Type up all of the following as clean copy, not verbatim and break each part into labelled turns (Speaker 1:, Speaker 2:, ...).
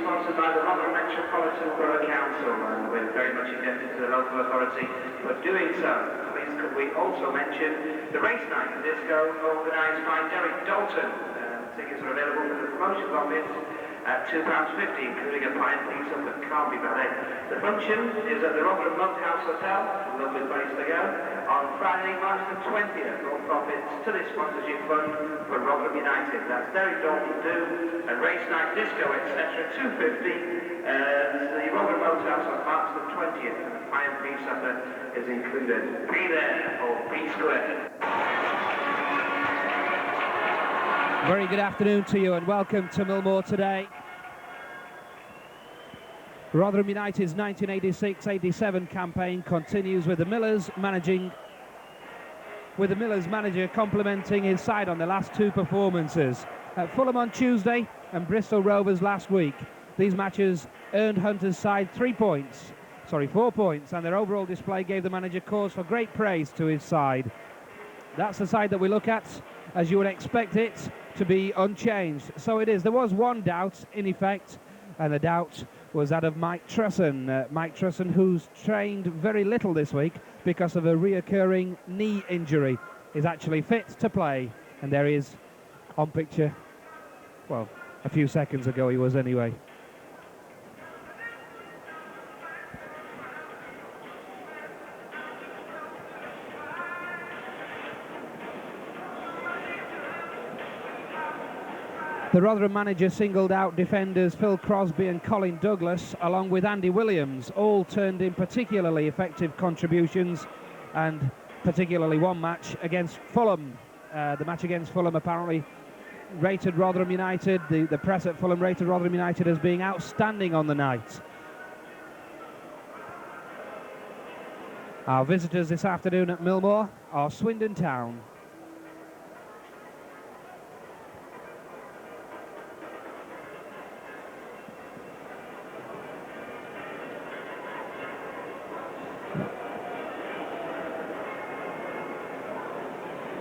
Speaker 1: sponsored by the Rotherham Metropolitan Borough Council, and we're very much indebted to the local authority for doing so. Please could we also mention the race night and disco organised by Derek Dalton. Tickets are available for the promotions office at £2.50, including a pint piece of the Carby ballet. The function is at the Rotherham House Hotel, a lovely place to go, on Friday, March the 20th. All profits to this sponsorship fund for Rotherham United. That's Derek Dalton do, and race night, disco, etc. £2.50. The Rotherham House on March the 20th, and the pint piece supper is included. Be there or be square.
Speaker 2: Very good afternoon to you and welcome to Millmoor today. Rotherham United's 1986-87 campaign continues with the Millers manager complimenting his side on the last two performances. At Fulham on Tuesday and Bristol Rovers last week. These matches earned Hunter's side 4 points, and their overall display gave the manager cause for great praise to his side. That's the side that we look at, as you would expect it to be unchanged. So it is. There was one doubt, in effect, and the doubt was that of Mike Trusson. Mike Trusson, who's trained very little this week because of a reoccurring knee injury, is actually fit to play. And there he is on picture. Well, a few seconds ago he was anyway. The Rotherham manager singled out defenders Phil Crosby and Colin Douglas, along with Andy Williams. All turned in particularly effective contributions, and particularly one match against Fulham. The match against Fulham apparently rated Rotherham United, the press at Fulham rated Rotherham United as being outstanding on the night. Our visitors this afternoon at Millmoor are Swindon Town.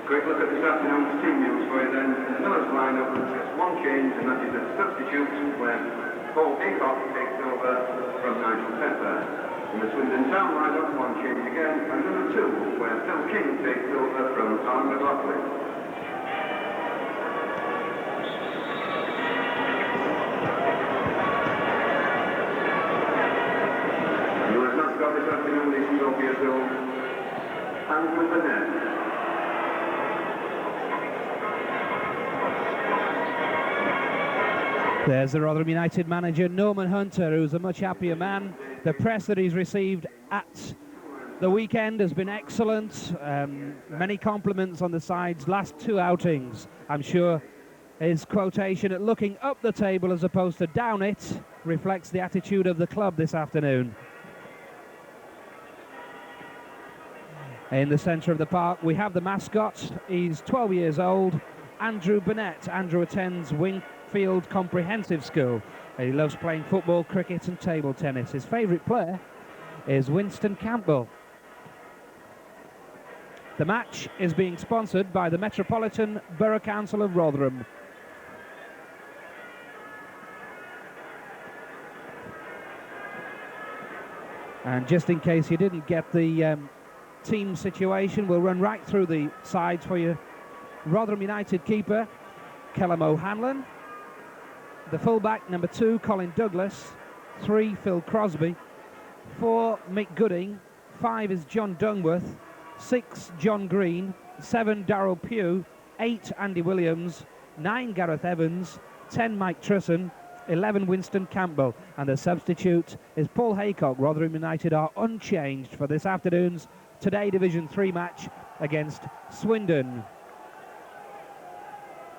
Speaker 3: Quick look at this afternoon's team news for you then. The Millers line-up has just one change, and that is a substitute where Paul Haycock takes over from Nigel Pepper. In the Swindon Town line-up, one change again, and number 2, where Phil King takes over from Alan McLaughlin. Millers mascot this afternoon is Sophia Andrew Burnett.
Speaker 2: There's the Rotherham United manager, Norman Hunter, who's a much happier man. The press that he's received at the weekend has been excellent. Many compliments on the side's last 2 outings. I'm sure his quotation at looking up the table as opposed to down it reflects the attitude of the club this afternoon. In the centre of the park, we have the mascot. He's 12 years old, Andrew Burnett. Andrew attends Wingfield Comprehensive School. He loves playing football, cricket and table tennis. His favourite player is Winston Campbell. The match is being sponsored by the Metropolitan Borough Council of Rotherham. And just in case you didn't get the team situation, we'll run right through the sides for you. Rotherham United keeper, Kellum O'Hanlon. The fullback, number 2, Colin Douglas. 3, Phil Crosby. 4, Mick Gooding. 5 is John Dungworth. 6, John Green. 7, Darryl Pugh. 8, Andy Williams. 9, Gareth Evans. 10, Mike Trusson. 11, Winston Campbell. And the substitute is Paul Haycock. Rotherham United are unchanged for this afternoon's Today Division 3 match against Swindon.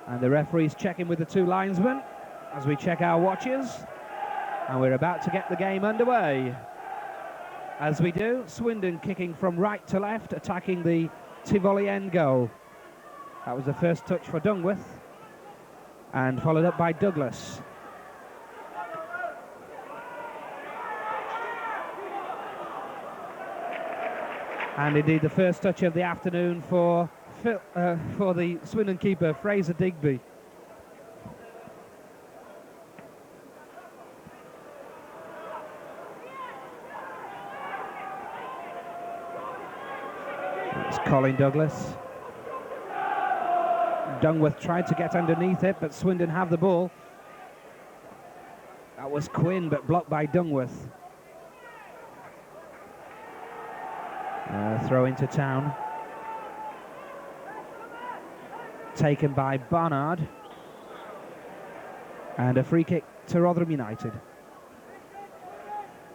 Speaker 2: And the referee's checking with the 2 linesmen as we check our watches. And we're about to get the game underway. As we do, Swindon kicking from right to left, attacking the Tivoli end goal. That was the first touch for Dungworth, and followed up by Douglas. And indeed the first touch of the afternoon for the Swindon keeper, Fraser Digby. Colin Douglas. Dungworth tried to get underneath it, but Swindon have the ball. That was Quinn, but blocked by Dungworth. Throw into Town. Taken by Barnard. And a free kick to Rotherham United.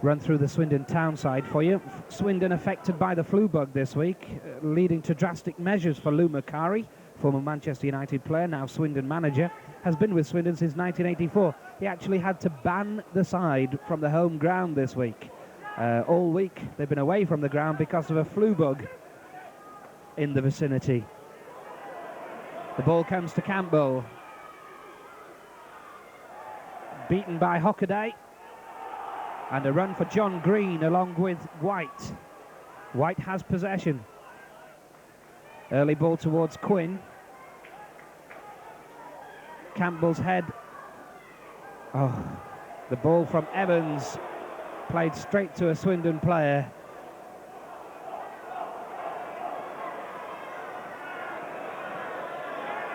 Speaker 2: Run through the Swindon Town side for you. Swindon affected by the flu bug this week, leading to drastic measures for Lou Macari, former Manchester United player, now Swindon manager, has been with Swindon since 1984. He actually had to ban the side from the home ground this week. All week they've been away from the ground because of a flu bug in the vicinity. The ball comes to Campbell. Beaten by Hockaday. And a run for John Green along with White. White has possession. Early ball towards Quinn. Campbell's head. Oh, the ball from Evans played straight to a Swindon player.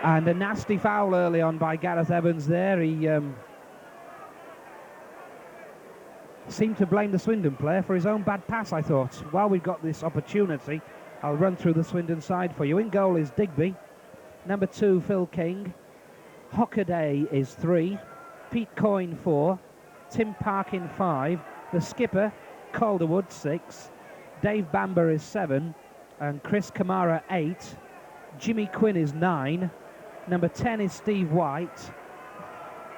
Speaker 2: And a nasty foul early on by Gareth Evans there. He seemed to blame the Swindon player for his own bad pass, I thought. While we've got this opportunity, I'll run through the Swindon side for you. In goal is Digby. Number 2, Phil King. Hockaday is 3. Pete Coyne 4. Tim Parkin 5. The skipper, Calderwood 6. Dave Bamber is 7. And Chris Kamara 8. Jimmy Quinn is 9. Number 10 is Steve White.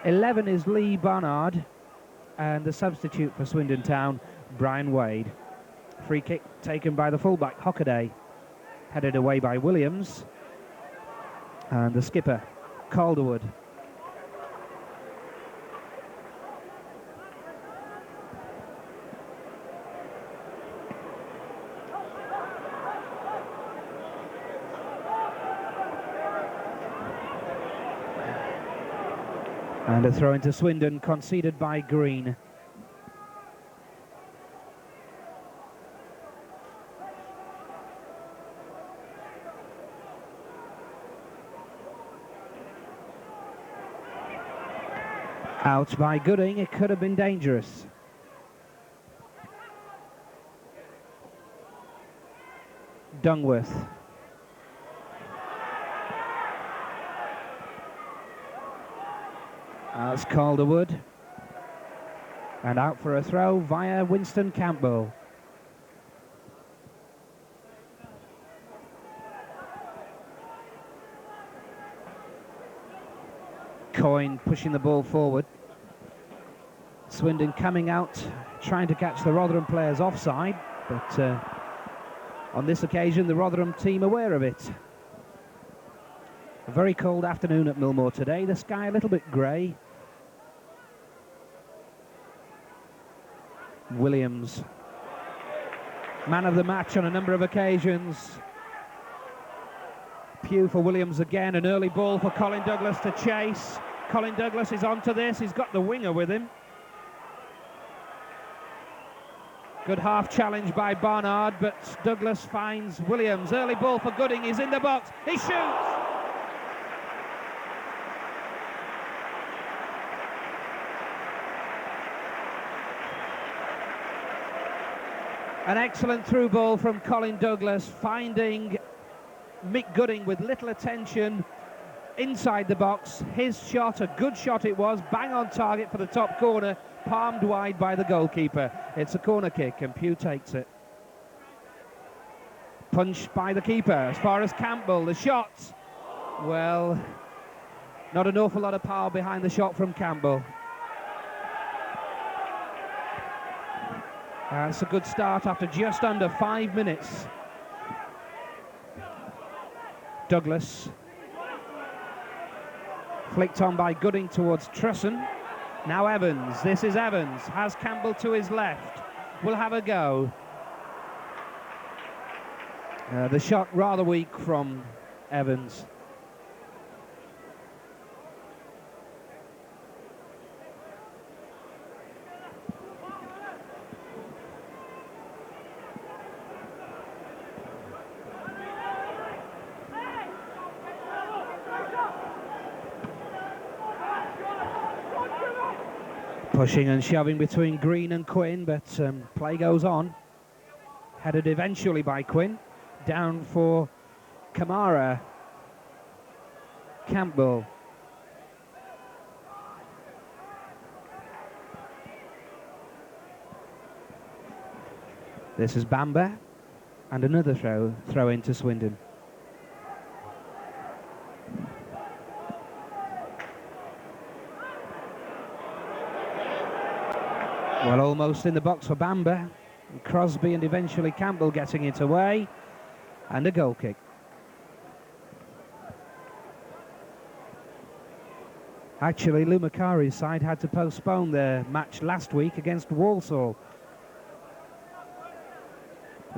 Speaker 2: 11 is Lee Barnard. And the substitute for Swindon Town, Brian Wade. Free kick taken by the fullback, Hockaday. Headed away by Williams. And the skipper, Calderwood. And a throw into Swindon conceded by Green. Out by Gooding, it could have been dangerous. Dungworth. That's Calderwood. And out for a throw via Winston Campbell. Coyne pushing the ball forward. Swindon coming out, trying to catch the Rotherham players offside, but on this occasion the Rotherham team aware of it. A very cold afternoon at Millmoor today, the sky a little bit grey. Williams, man of the match on a number of occasions. Pugh for Williams again, an early ball for Colin Douglas to chase. Colin Douglas is onto this, he's got the winger with him. Good half challenge by Barnard, but Douglas finds Williams. Early ball for Gooding, he's in the box, he shoots! An excellent through ball from Colin Douglas, finding Mick Gooding with little attention inside the box. His shot, a good shot it was, bang on target for the top corner, palmed wide by the goalkeeper. It's a corner kick and Pugh takes it. Punched by the keeper as far as Campbell. The shot, well, not an awful lot of power behind the shot from Campbell. It's a good start after just under 5 minutes. Douglas. Flicked on by Gooding towards Trusson. Now Evans. This is Evans. Has Campbell to his left. Will have a go. The shot rather weak from Evans. Pushing and shoving between Green and Quinn, but play goes on. Headed eventually by Quinn. Down for Kamara. Campbell. This is Bamber. And another throw into Swindon. Well, almost in the box for Bamber. Crosby and eventually Campbell getting it away. And a goal kick. Actually, Lou Macari's side had to postpone their match last week against Walsall.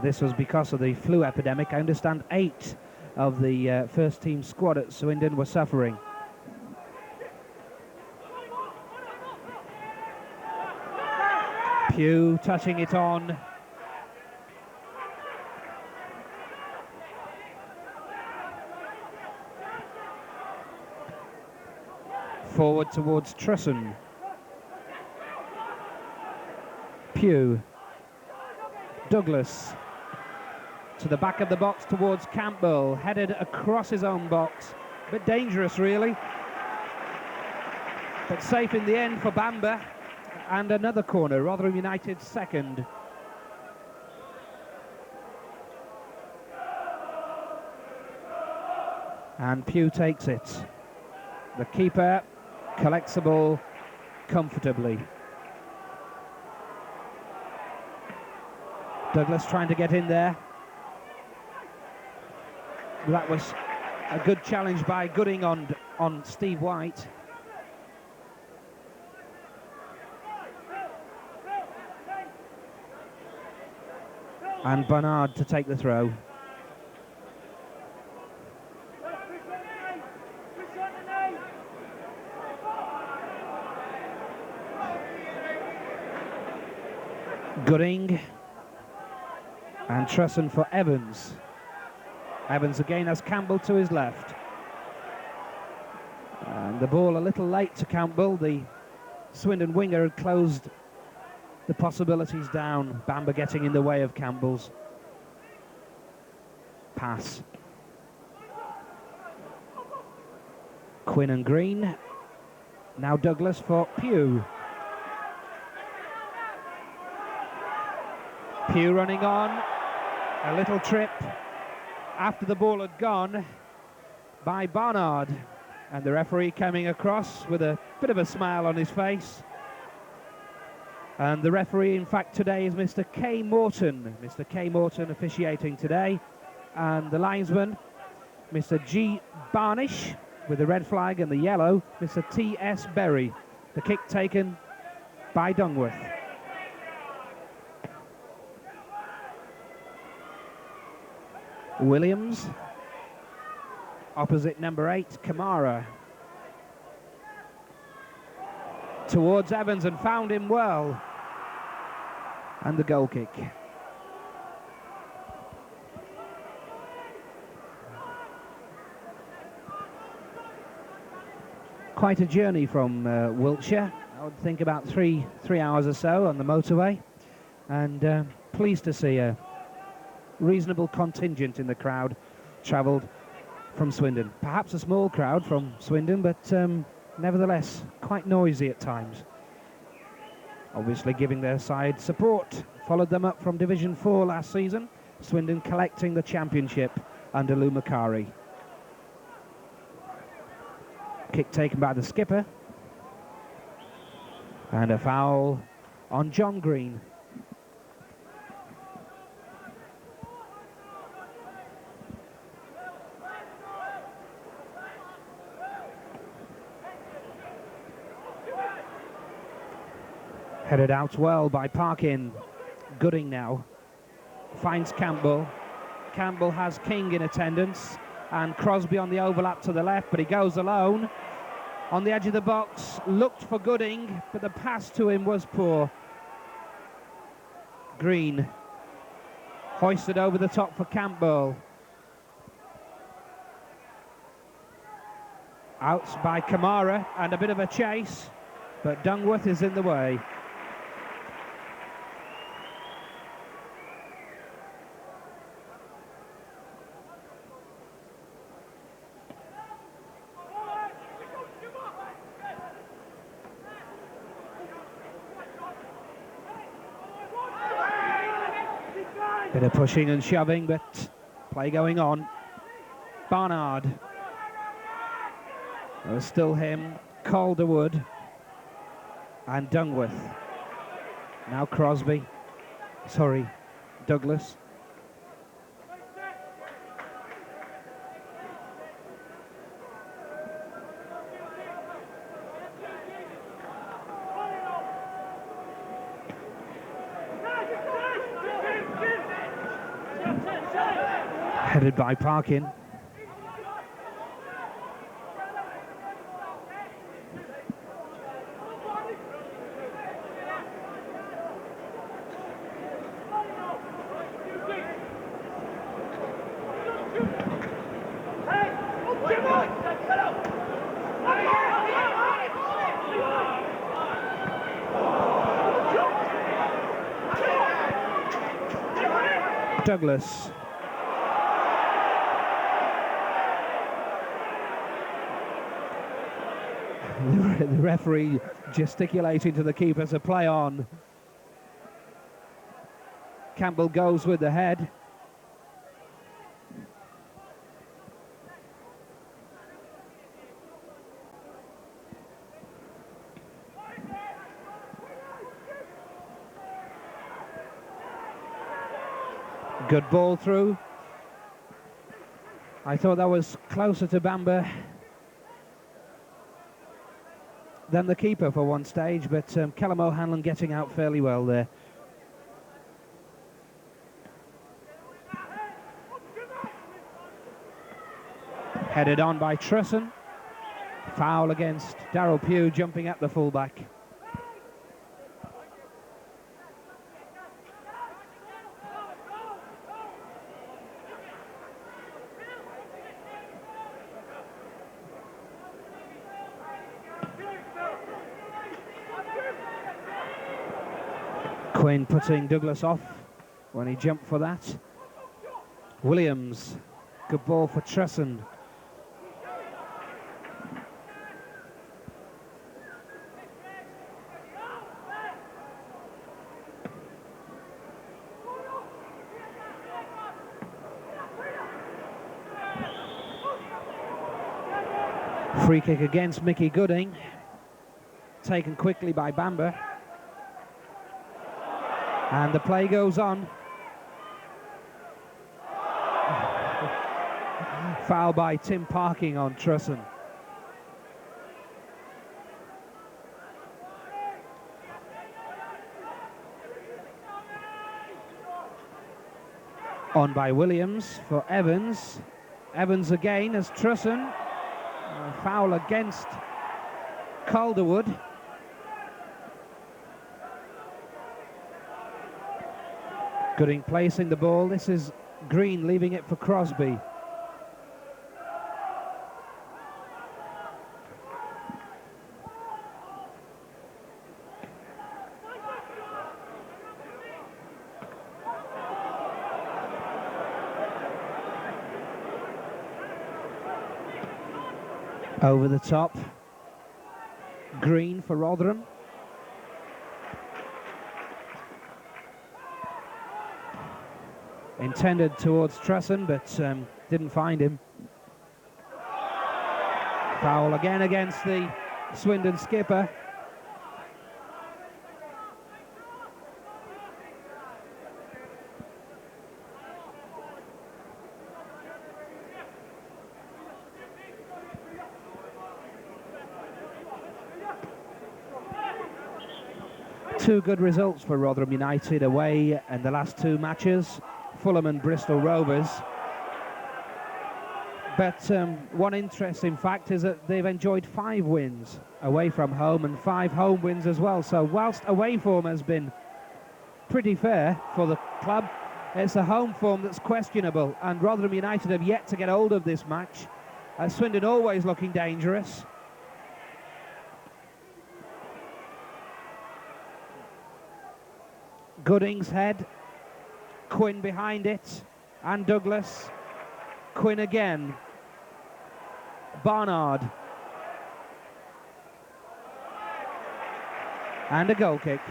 Speaker 2: This was because of the flu epidemic. I understand 8 of the first team squad at Swindon were suffering. Pugh touching it on. Forward towards Trusson. Pugh. Douglas. To the back of the box towards Campbell. Headed across his own box. A bit dangerous, really. But safe in the end for Bamber. And another corner, Rotherham United second. And Pugh takes it. The keeper collects the ball comfortably. Douglas trying to get in there. That was a good challenge by Gooding on Steve White. And Bernard to take the throw. Gooding. And Trusson for Evans. Evans again has Campbell to his left. And the ball a little late to Campbell. The Swindon winger had closed the possibilities down. Bamber getting in the way of Campbell's pass. Quinn and Green. Now Douglas for Pugh. Pugh running on. A little trip after the ball had gone by Barnard. And the referee coming across with a bit of a smile on his face. And the referee, in fact, today is Mr. K. Morton. Mr. K. Morton officiating today. And the linesman, Mr. G. Barnish, with the red flag and the yellow, Mr. T.S. Berry. The kick taken by Dungworth. Williams. Opposite number 8, Kamara. Towards Evans and found him well. And the goal kick. Quite a journey from Wiltshire. I would think about three hours or so on the motorway. And pleased to see a reasonable contingent in the crowd travelled from Swindon. Perhaps a small crowd from Swindon, but nevertheless quite noisy at times. Obviously giving their side support. Followed them up from Division 4 last season. Swindon collecting the championship under Lou Macari. Kick taken by the skipper. And a foul on John Green. Headed out well by Parkin. Gooding now finds Campbell. Campbell has King in attendance and Crosby on the overlap to the left, but he goes alone on the edge of the box. Looked for Gooding, but the pass to him was poor. Green hoisted over the top for Campbell. Out by Kamara and a bit of a chase. but Dungworth is in the way. Bit of pushing and shoving, but play going on. Barnard. There's still him, Calderwood and Dungworth. Now Crosby. Sorry, Douglas. Headed by Parkin. Douglas. The referee gesticulating to the keeper to play on. Campbell goes with the head. Good ball through. I thought that was closer to Bamber than the keeper for one stage, but Callum O'Hanlon getting out fairly well there. Headed on by Trusson. Foul against Darryl Pugh, jumping at the fullback. Quinn putting Douglas off when he jumped for that. Williams, good ball for Trusson. Free kick against Mickey Gooding, taken quickly by Bamber. And the play goes on. Foul by Tim Parking on Trusson. On by Williams for Evans. Evans again as Trusson. Foul against Calderwood. Gooding placing the ball. This is Green leaving it for Crosby. Over the top. Green for Rotherham. Intended towards Trusson, but didn't find him. Foul again against the Swindon skipper. Two good results for Rotherham United away in the last two matches. Fulham and Bristol Rovers. But one interesting fact is that they've enjoyed 5 wins away from home and 5 home wins as well. So whilst away form has been pretty fair for the club, it's the home form that's questionable, and Rotherham United have yet to get hold of this match. Swindon always looking dangerous. Gooding's head. Quinn behind it. And Douglas. Quinn again. Barnard. And a goal kick.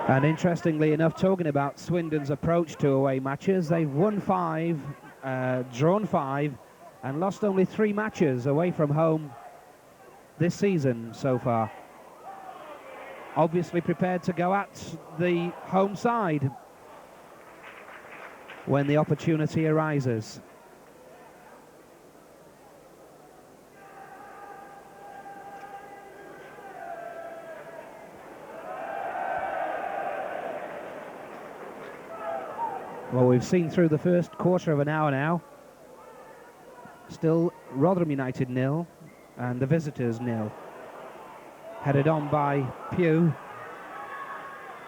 Speaker 2: And interestingly enough, talking about Swindon's approach to away matches, they've won 5, drawn 5, and lost only 3 matches away from home this season so far. Obviously prepared to go at the home side when the opportunity arises. Well, we've seen through the first quarter of an hour now. Still Rotherham United 0 and the visitors 0. Headed on by Pugh.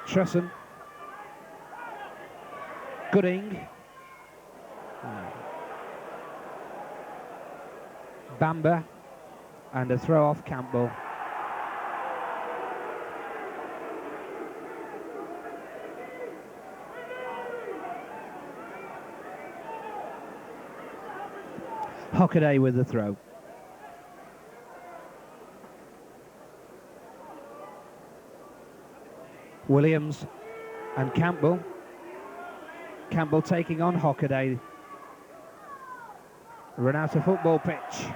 Speaker 2: Trusson. Gooding. Bamber. And a throw off Campbell. Hockaday with the throw. Williams and Campbell. Campbell taking on Hockaday. Run out of football pitch.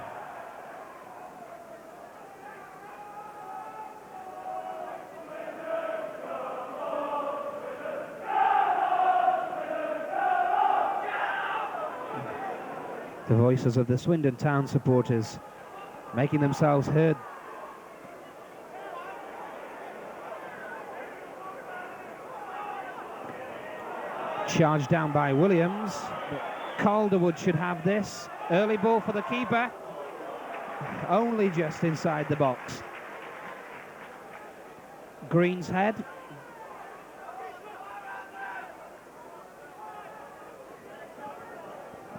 Speaker 2: The voices of the Swindon Town supporters making themselves heard. Charged down by Williams. But Calderwood should have this. Early ball for the keeper. Only just inside the box. Green's head.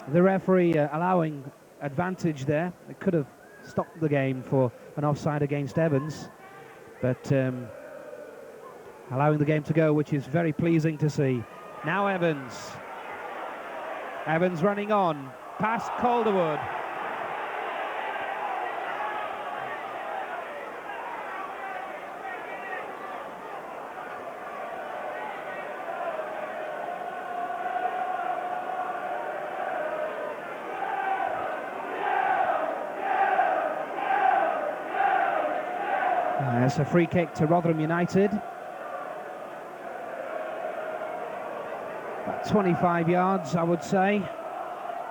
Speaker 2: The referee allowing advantage there. It could have stopped the game for an offside against Evans, but allowing the game to go, which is very pleasing to see. Now Evans. Evans running on, past Calderwood. It's a free kick to Rotherham United. About 25 yards, I would say.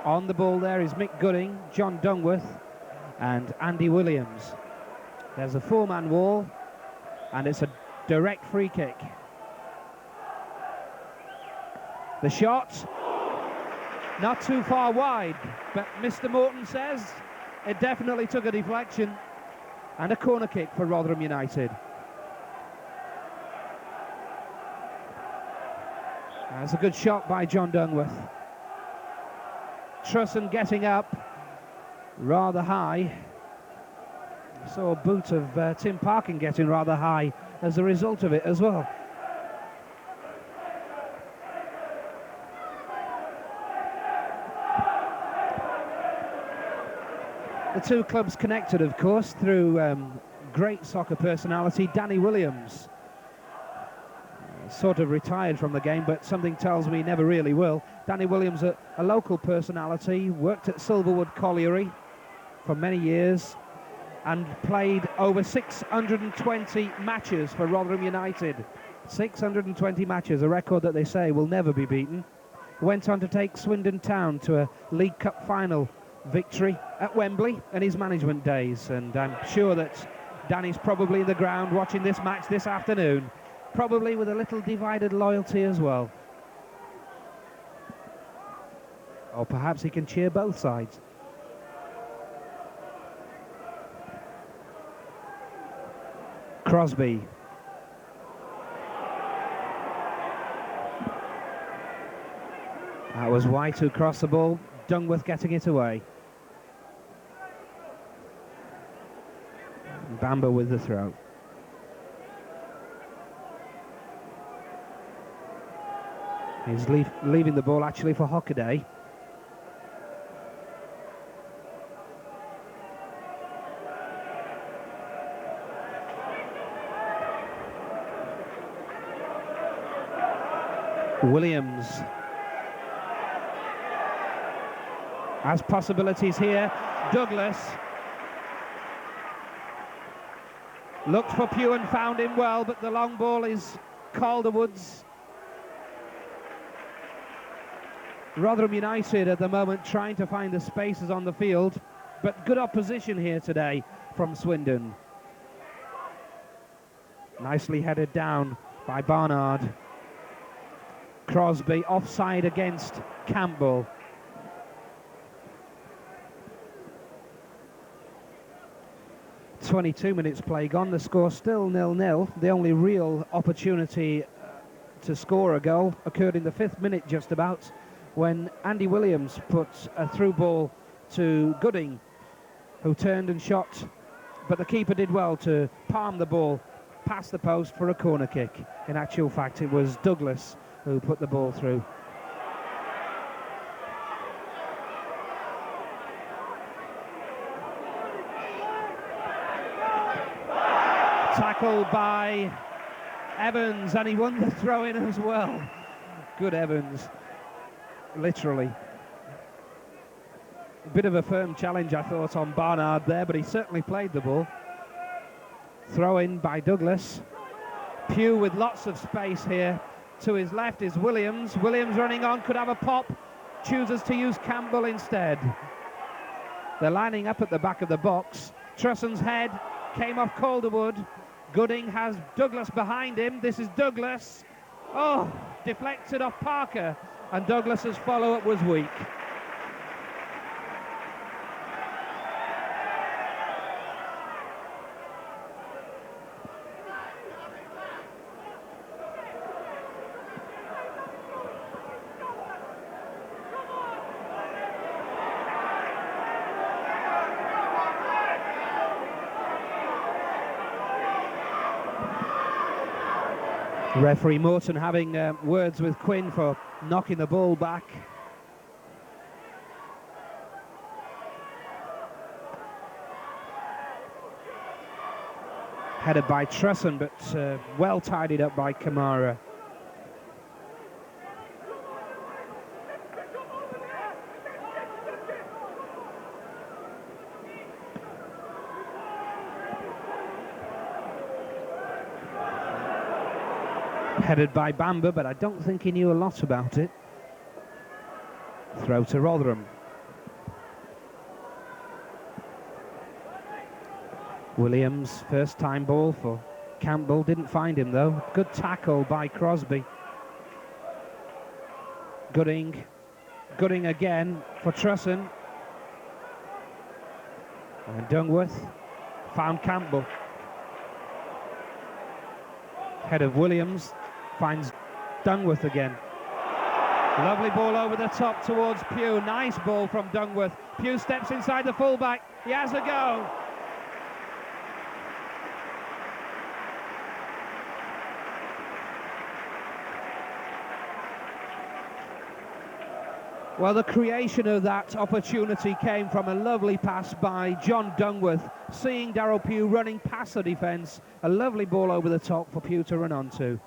Speaker 2: On the ball there is Mick Gooding, John Dungworth and Andy Williams. There's a 4-man wall and it's a direct free kick. The shot, not too far wide, but Mr. Morton says it definitely took a deflection. And a corner kick for Rotherham United. That's a good shot by John Dungworth. Trusson getting up rather high. Saw a boot of Tim Parkin getting rather high as a result of it as well. The two clubs connected, of course, through great soccer personality. Danny Williams sort of retired from the game, but something tells me he never really will. Danny Williams, a local personality, worked at Silverwood Colliery for many years and played over 620 matches for Rotherham United. 620 matches, a record that they say will never be beaten. Went on to take Swindon Town to a League Cup final victory at Wembley in his management days, and I'm sure that Danny's probably in the ground watching this match this afternoon. probably with a little divided loyalty as well. Or perhaps he can cheer both sides. Crosby. That was White who crossed the ball. Dungworth getting it away. Bamber with the throw. He's leaving the ball actually for Hockaday. Williams has possibilities here. Douglas looked for Pugh and found him well, but the long ball is Calderwood's. Rotherham United at the moment trying to find the spaces on the field, but good opposition here today from Swindon. Nicely headed down by Barnard. Crosby offside against Campbell. "22 minutes play gone, the score still 0-0. The only real opportunity to score a goal occurred in the 5th minute just about, when Andy Williams put a through ball to Gooding, who turned and shot, but the keeper did well to palm the ball past the post for a corner kick. In actual fact, it was Douglas who put the ball through. Tackled by Evans, and he won the throw-in as well. Good Evans, literally. A bit of a firm challenge, I thought, on Barnard there, but he certainly played the ball. Throw-in by Douglas. Pugh with lots of space here. To his left is Williams. Williams running on, could have a pop. Chooses to use Campbell instead. They're lining up at the back of the box. Trusson's head came off Calderwood. Gooding has Douglas behind him. This is Douglas. Oh, deflected off Parker. And Douglas's follow-up was weak. Referee Morton having words with Quinn for knocking the ball back. Headed by Trusson, but well tidied up by Kamara. Headed by Bamber, but I don't think he knew a lot about it. Throw to Rotherham. Williams, first time ball for Campbell, didn't find him though. Good tackle by Crosby. Gooding again for Trusson. And Dungworth found Campbell. Head of Williams. Finds Dungworth again. Lovely ball over the top towards Pugh. Nice ball from Dungworth. Pugh steps inside the fullback. He has a go. Well, the creation of that opportunity came from a lovely pass by John Dungworth, seeing Darryl Pugh running past the defence. A lovely ball over the top for Pugh to run onto.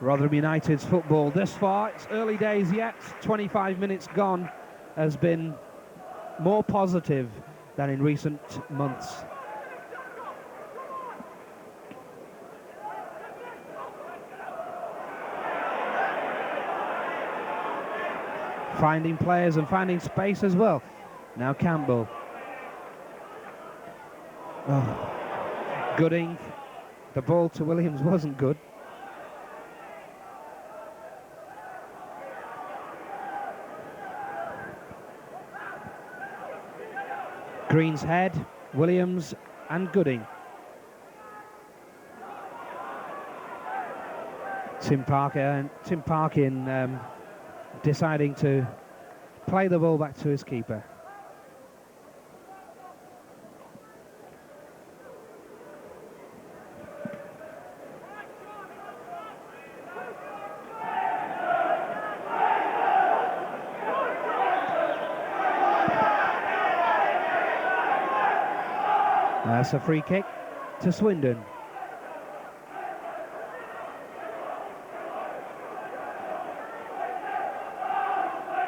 Speaker 2: Rotherham United's football this far, it's early days yet, 25 minutes gone, has been more positive than in recent months. Finding players and finding space as well. Now Campbell. Oh, Gooding. The ball to Williams wasn't good. Green's head, Williams and Gooding. Tim Parkin deciding to play the ball back to his keeper. That's a free kick to Swindon.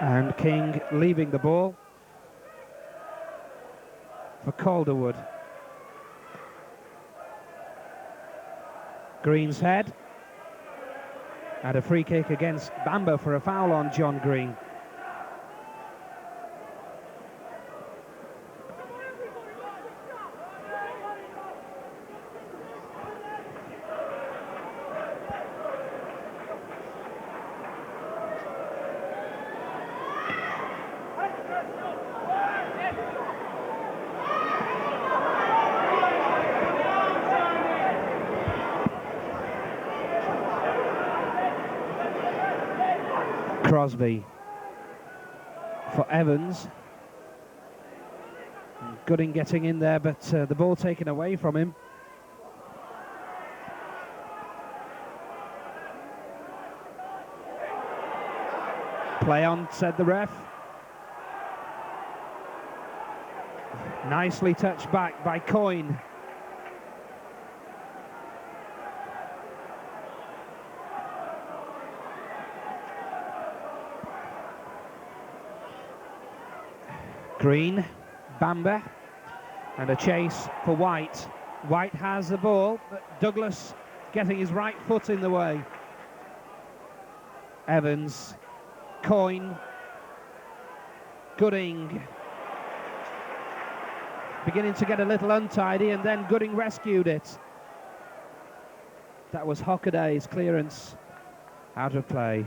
Speaker 2: And King leaving the ball for Calderwood. Green's head. And a free kick against Bamber for a foul on John Green. Crosby for Evans. And Gooding getting in there, but the ball taken away from him. Play on, said the ref. Nicely touched back by Quinn. Green, Bamber, and a chase for White. White has the ball, but Douglas getting his right foot in the way. Evans, Quinn, Gooding. Beginning to get a little untidy, and then Gooding rescued it. That was Hockaday's clearance out of play.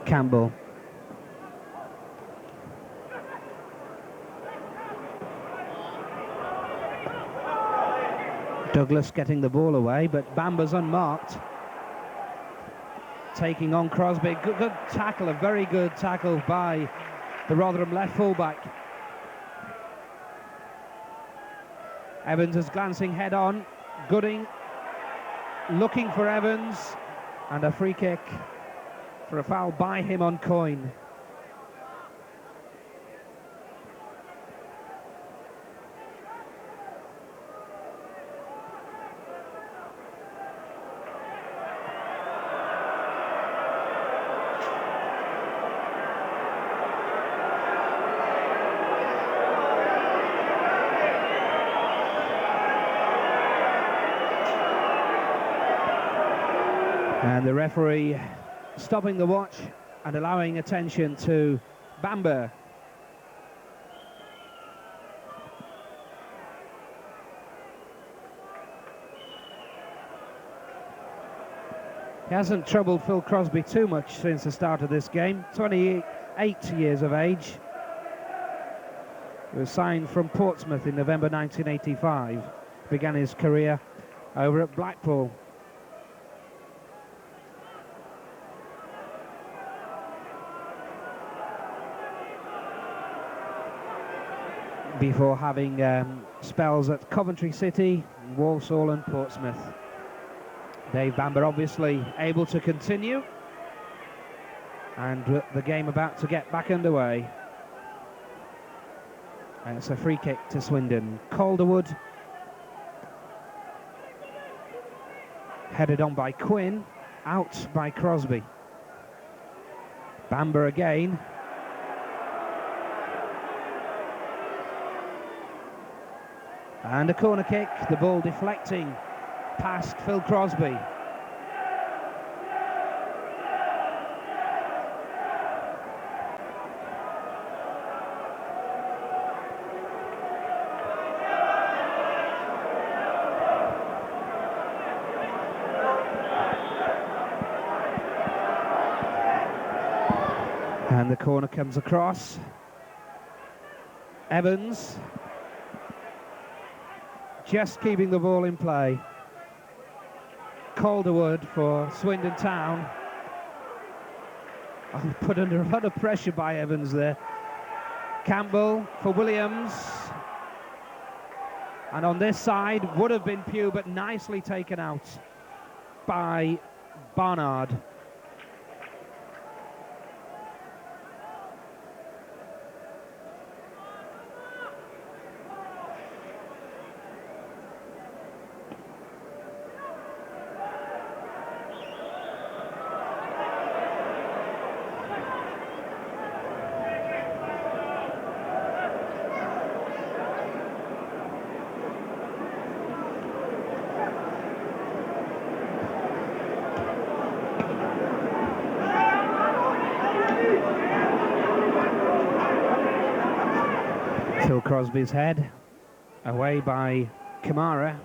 Speaker 2: Campbell. Douglas getting the ball away, but Bamber's unmarked. Taking on Crosby. Good tackle, a very good tackle by the Rotherham left fullback. Evans is glancing head on. Gooding looking for Evans, and a free kick for a foul by him on Quinn. And the referee stopping the watch and allowing attention to Bamber. He hasn't troubled Phil Crosby too much since the start of this game. 28 years of age. He was signed from Portsmouth in November 1985. Began his career over at Blackpool. Before having spells at Coventry City, Walsall and Portsmouth. Dave Bamber obviously able to continue, and the game about to get back underway. And it's a free kick to Swindon. Calderwood, headed on by Quinn, out by Crosby. Bamber again. And a corner kick, the ball deflecting past Phil Crosby. And the corner comes across. Evans just keeping the ball in play. Calderwood for Swindon Town. Put under a lot of pressure by Evans there. Campbell for Williams. And on this side would have been Pugh, but nicely taken out by Barnard. Phil Crosby's head, away by Kamara.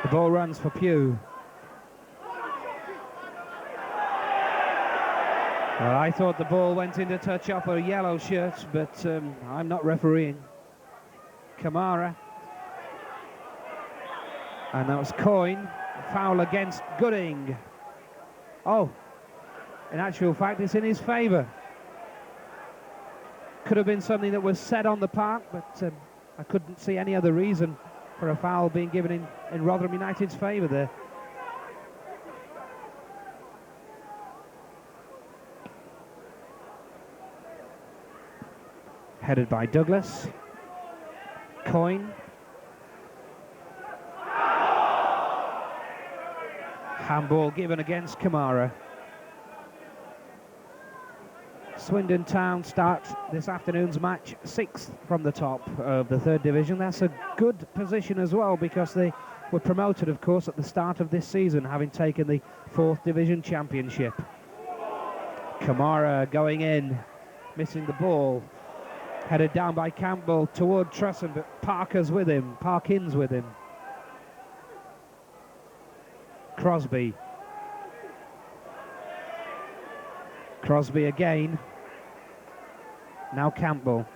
Speaker 2: The ball runs for Pugh. Well, I thought the ball went into touch off a yellow shirt, but I'm not refereeing. Kamara. And that was Quinn. Foul against Gooding. Oh, in actual fact, it's in his favour. Could have been something that was said on the park, but I couldn't see any other reason for a foul being given in Rotherham United's favour there. Headed by Douglas. Quinn. Handball given against Kamara. Swindon Town start this afternoon's match 6th from the top of the 3rd division. That's a good position as well, because they were promoted, of course, at the start of this season, having taken the 4th division championship. Kamara going in, missing the ball. Headed down by Campbell toward Trusson, but Parkin's with him. Crosby. Crosby again. Now Campbell.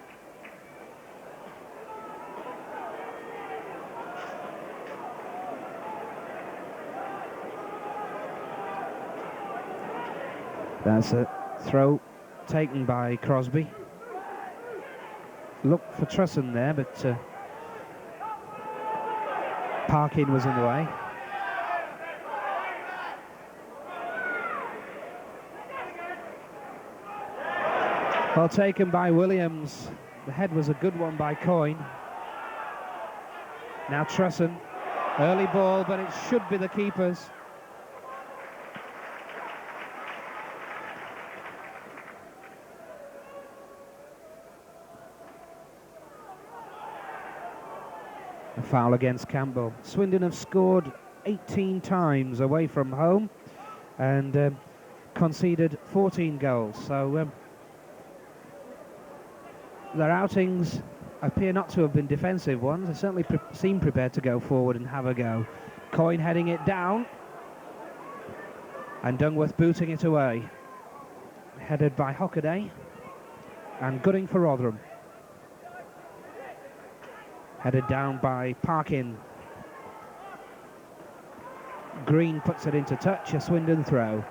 Speaker 2: That's a throw taken by Crosby. Looked for Trusson there, but Parkin was in the way. Well taken by Williams. The head was a good one by Quinn. Now Trusson. Early ball, but it should be the keeper's. A foul against Campbell. Swindon have scored 18 times away from home and conceded 14 goals. So their outings appear not to have been defensive ones. They certainly seem prepared to go forward and have a go. Quinn heading it down. And Dungworth booting it away. Headed by Hockaday. And Gooding for Rotherham. Headed down by Parkin. Green puts it into touch, a Swindon throw.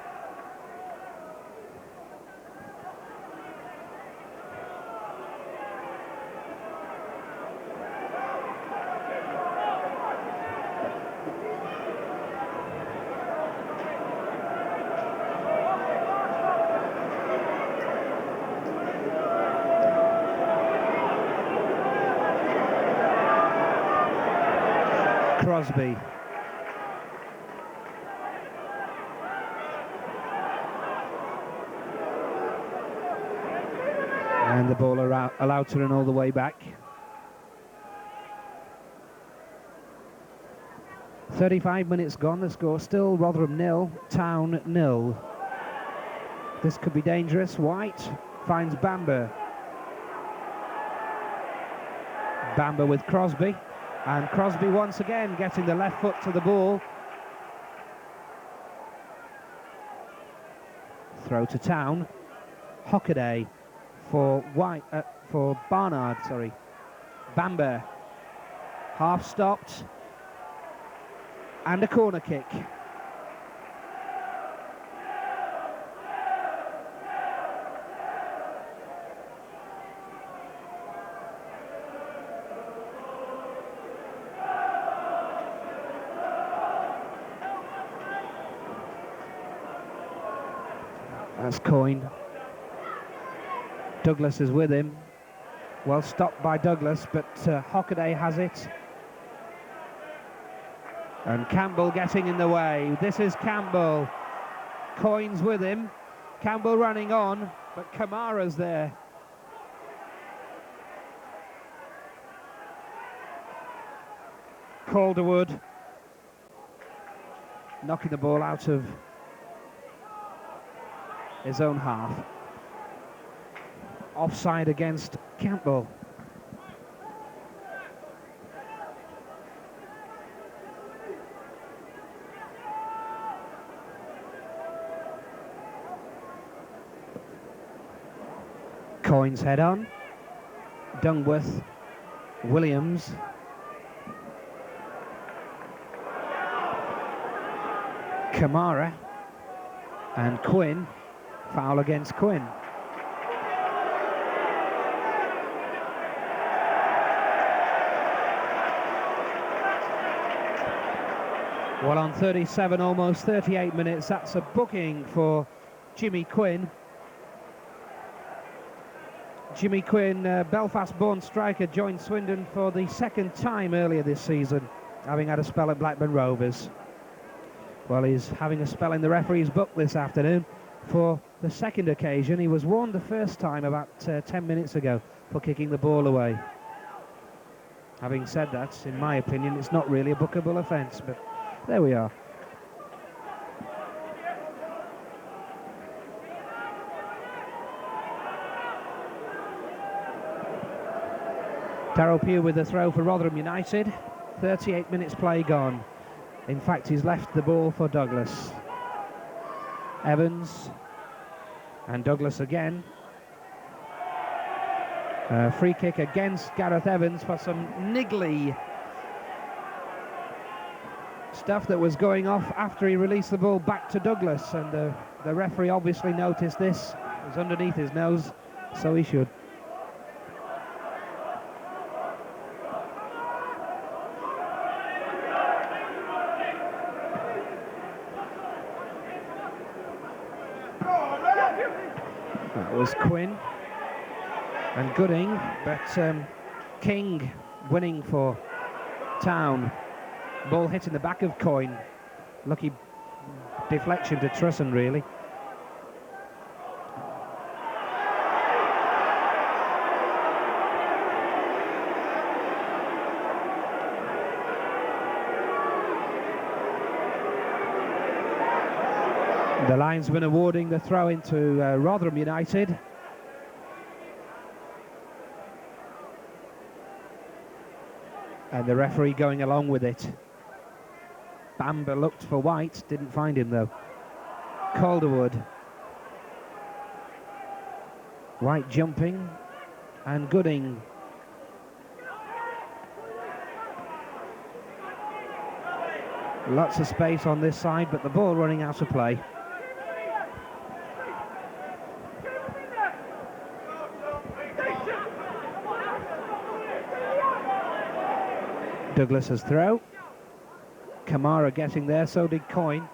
Speaker 2: Crosby. And the ball allowed to run all the way back. 35 minutes gone, the score still Rotherham 0, Town 0. This could be dangerous. White finds Bamber. Bamber with Crosby, and Crosby once again getting the left foot to the ball. Throw to Town. Hockaday for Barnard, sorry. Bamber, half stopped, and a corner kick. That's Quinn. Douglas is with him. Well stopped by Douglas, but Hockaday has it. And Campbell getting in the way. This is Campbell. Coyne's with him. Campbell running on, but Kamara's there. Calderwood knocking the ball out of his own half. Offside against Campbell. Coyne's head on. Dungworth, Williams. Kamara and Quinn. Foul against Quinn. Well, on 37, almost 38 minutes, that's a booking for Jimmy Quinn. Jimmy Quinn, Belfast-born striker, joined Swindon for the second time earlier this season, having had a spell at Blackburn Rovers. Well, he's having a spell in the referee's book this afternoon for the second occasion. He was warned the first time about 10 minutes ago for kicking the ball away. Having said that, in my opinion, it's not really a bookable offence, but there we are. Darryl Pugh with the throw for Rotherham United. 38 minutes play gone. In fact, he's left the ball for Douglas. Evans and Douglas again. Free kick against Gareth Evans for some niggly stuff that was going off after he released the ball back to Douglas, and the referee obviously noticed this. It was underneath his nose, so he should. That was Quinn and Gooding, but King winning for Town. Ball hitting the back of Coyne. Lucky deflection to Trusson, really. The linesman awarding the throw into Rotherham United. And the referee going along with it. Bamber looked for White, didn't find him though. Calderwood. White jumping, and Gooding. Lots of space on this side, but the ball running out of play. Douglas's throw. Kamara getting there, so did Coyne.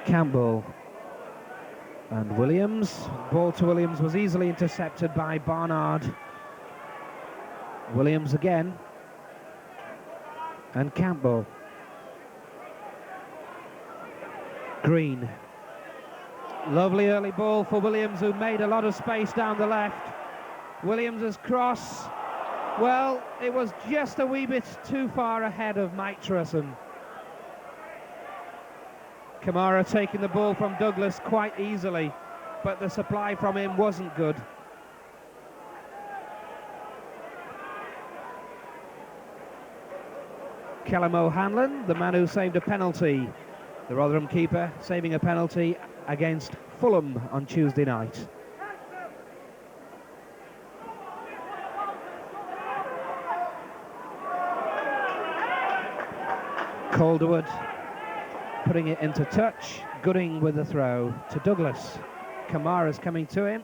Speaker 2: Campbell and Williams. Ball to Williams was easily intercepted by Barnard. Williams again. And Campbell. Green. Lovely early ball for Williams, who made a lot of space down the left. Williams' cross. Well, it was just a wee bit too far ahead of Mike Trusson. Kamara taking the ball from Douglas quite easily, but the supply from him wasn't good. Callum O'Hanlon, the man who saved a penalty. The Rotherham keeper saving a penalty against Fulham on Tuesday night. Calderwood putting it into touch. Gooding with the throw to Douglas. Kamara's coming to him.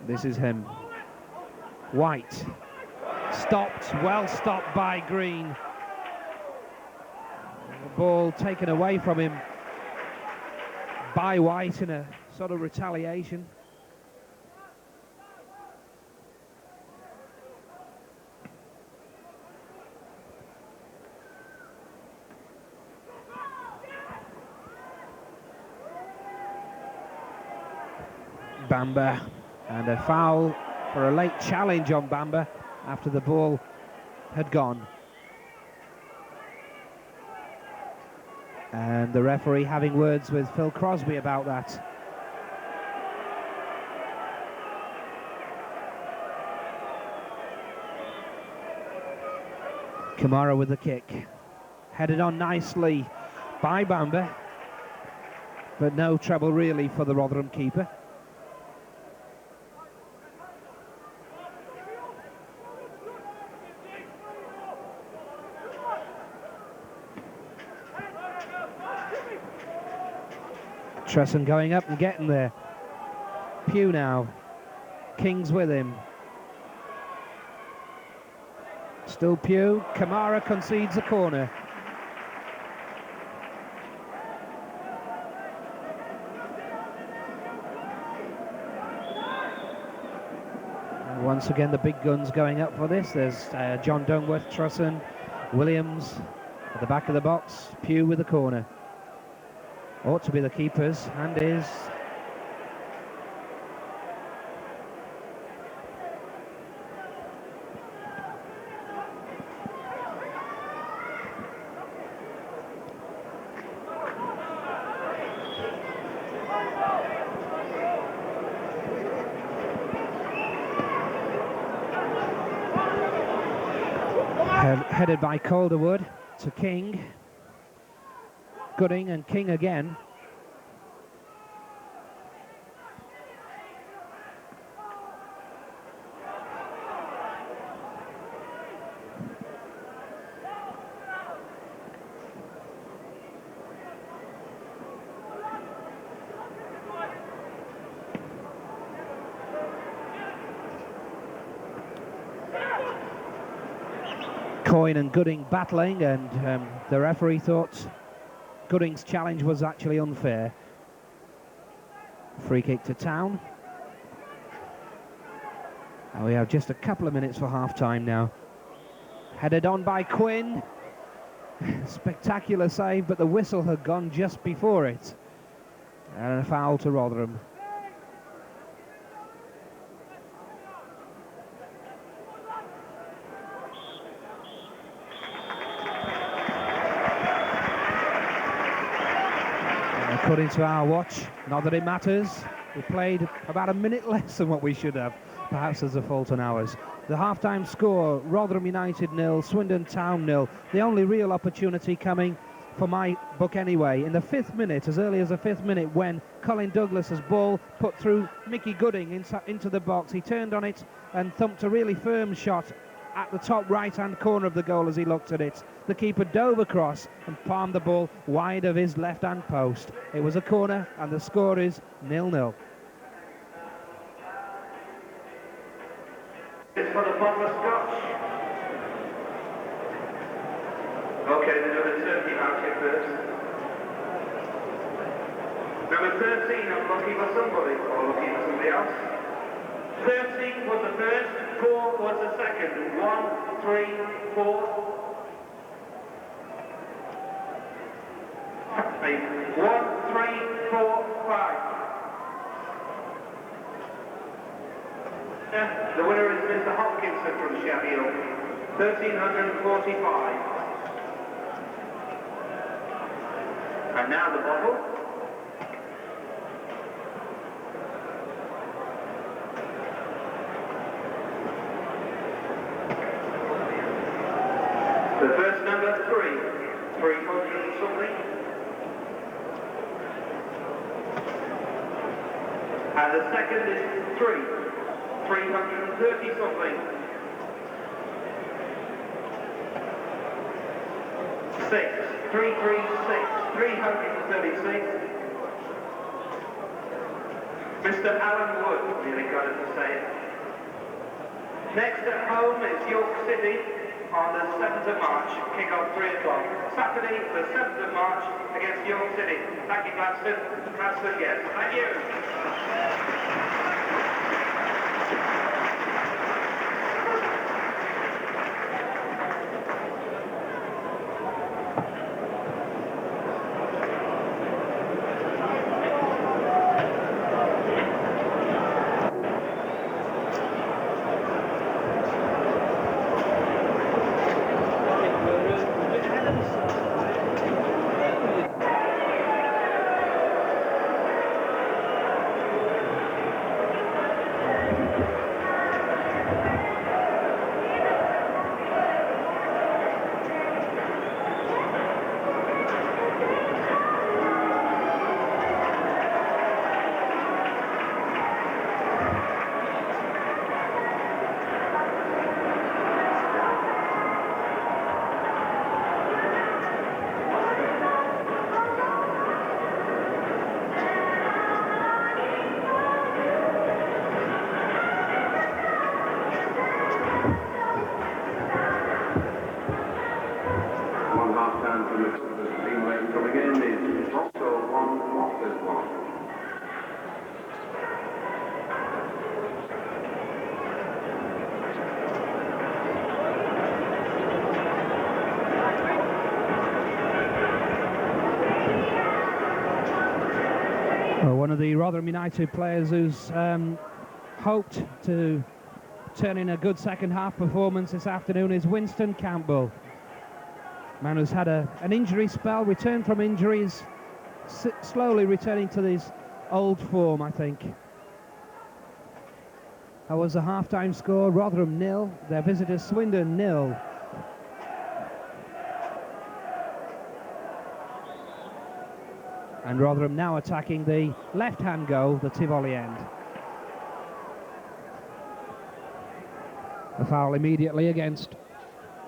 Speaker 2: This is him. White. Stopped, well stopped by Green. The ball taken away from him by White in a sort of retaliation. Bamber, and a foul for a late challenge on Bamber after the ball had gone. And the referee having words with Phil Crosby about that. Kamara with the kick. Headed on nicely by Bamber, but no trouble really for the Rotherham keeper. Trusson going up and getting there. Pugh now. King's with him. Still Pugh. Kamara concedes a corner. And once again the big guns going up for this. There's John Dungworth, Trusson, Williams at the back of the box. Pugh with the corner. Ought to be the keepers, and is. Headed by Calderwood to King. Gooding and King again. Quinn and Gooding battling, and the referee thought Gooding's challenge was actually unfair. Free kick to Town. And we have just a couple of minutes for half-time now. Headed on by Quinn. Spectacular save, but the whistle had gone just before it. And a foul to Rotherham. According to our watch, not that it matters. We played about a minute less than what we should have. Perhaps there's a fault on ours. The half-time score, Rotherham United 0, Swindon Town 0. The only real opportunity coming, for my book anyway, in the 5th minute, as early as the 5th minute, when Colin Douglas's ball put through Mickey Gooding into the box. He turned on it and thumped a really firm shot at the top right-hand corner of the goal as he looked at it. The keeper dove across and palmed the ball wide of his left-hand post. It was a corner, and the score is 0-0.
Speaker 1: It's for the Bamber Scotch. Okay, they're doing a turkey market first. Number 13, unlucky for somebody, or lucky for somebody else. 13 was the first, 4 was the second. 1, 3, 4. 1, 3, 4, 5. The winner is Mr. Hopkinson from Sheffield, 1,345. And now the bottle. The first number, 300 and something. And the second is 330 something. 336. Mr. Alan Wood, nearly got it to say it. Next at home is York City on the 7th of March, kick-off 3 o'clock. Saturday, the 7th of March, against York City. Thank you, Gladstone. Gladstone, yes. Thank you.
Speaker 2: One of the Rotherham United players who's hoped to turn in a good second half performance this afternoon is Winston Campbell. Man who's had an injury spell, returned from injuries, slowly returning to his old form, I think. That was the half-time score, Rotherham 0, their visitors Swindon 0. And Rotherham now attacking the left-hand goal, the Tivoli end. A foul immediately against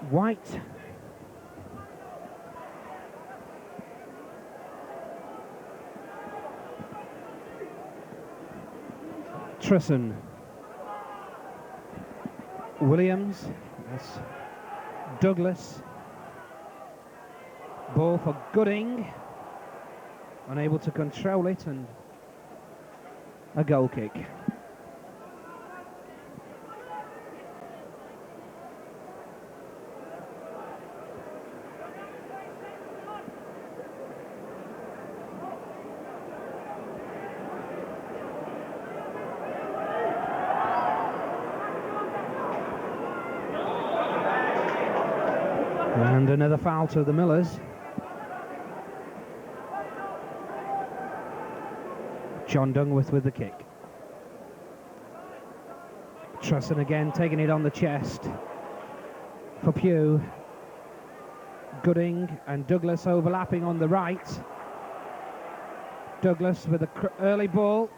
Speaker 2: White. Trisson. Williams. That's Douglas. Ball for Gooding. Unable to control it, and a goal kick. And another foul to the Millers. John Dungworth with the kick. Trisson again taking it on the chest for Pugh. Gooding and Douglas overlapping on the right. Douglas with an early ball.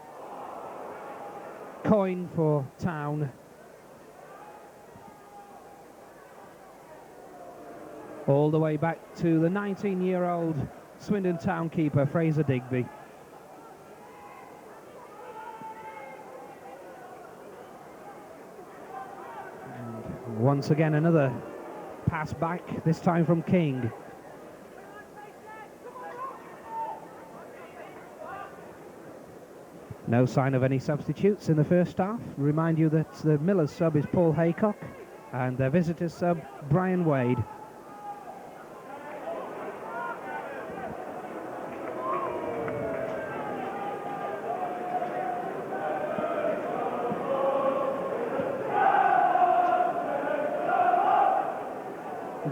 Speaker 2: Coin for Town. All the way back to the 19-year-old Swindon Town keeper, Fraser Digby. Once again, another pass back, this time from King. No sign of any substitutes in the first half. Remind you that the Millers sub is Paul Haycock and their visitors sub Brian Wade.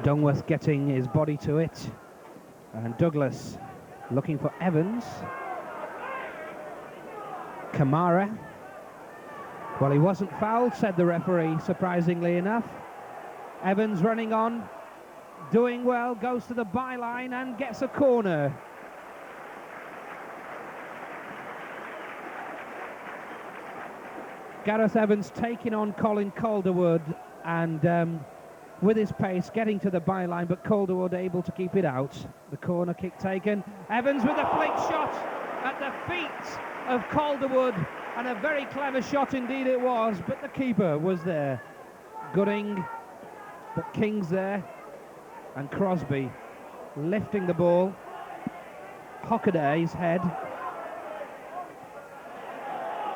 Speaker 2: Dungworth getting his body to it, and Douglas looking for Evans. Kamara. Well, he wasn't fouled, said the referee, surprisingly enough. Evans running on, doing well, goes to the byline and gets a corner. Gareth Evans taking on Colin Calderwood and with his pace getting to the byline, but Calderwood able to keep it out. The corner kick taken. Evans with a flick shot at the feet of Calderwood, and a very clever shot indeed it was, but the keeper was there. Gooding, but King's there, and Crosby lifting the ball. Hockaday's head.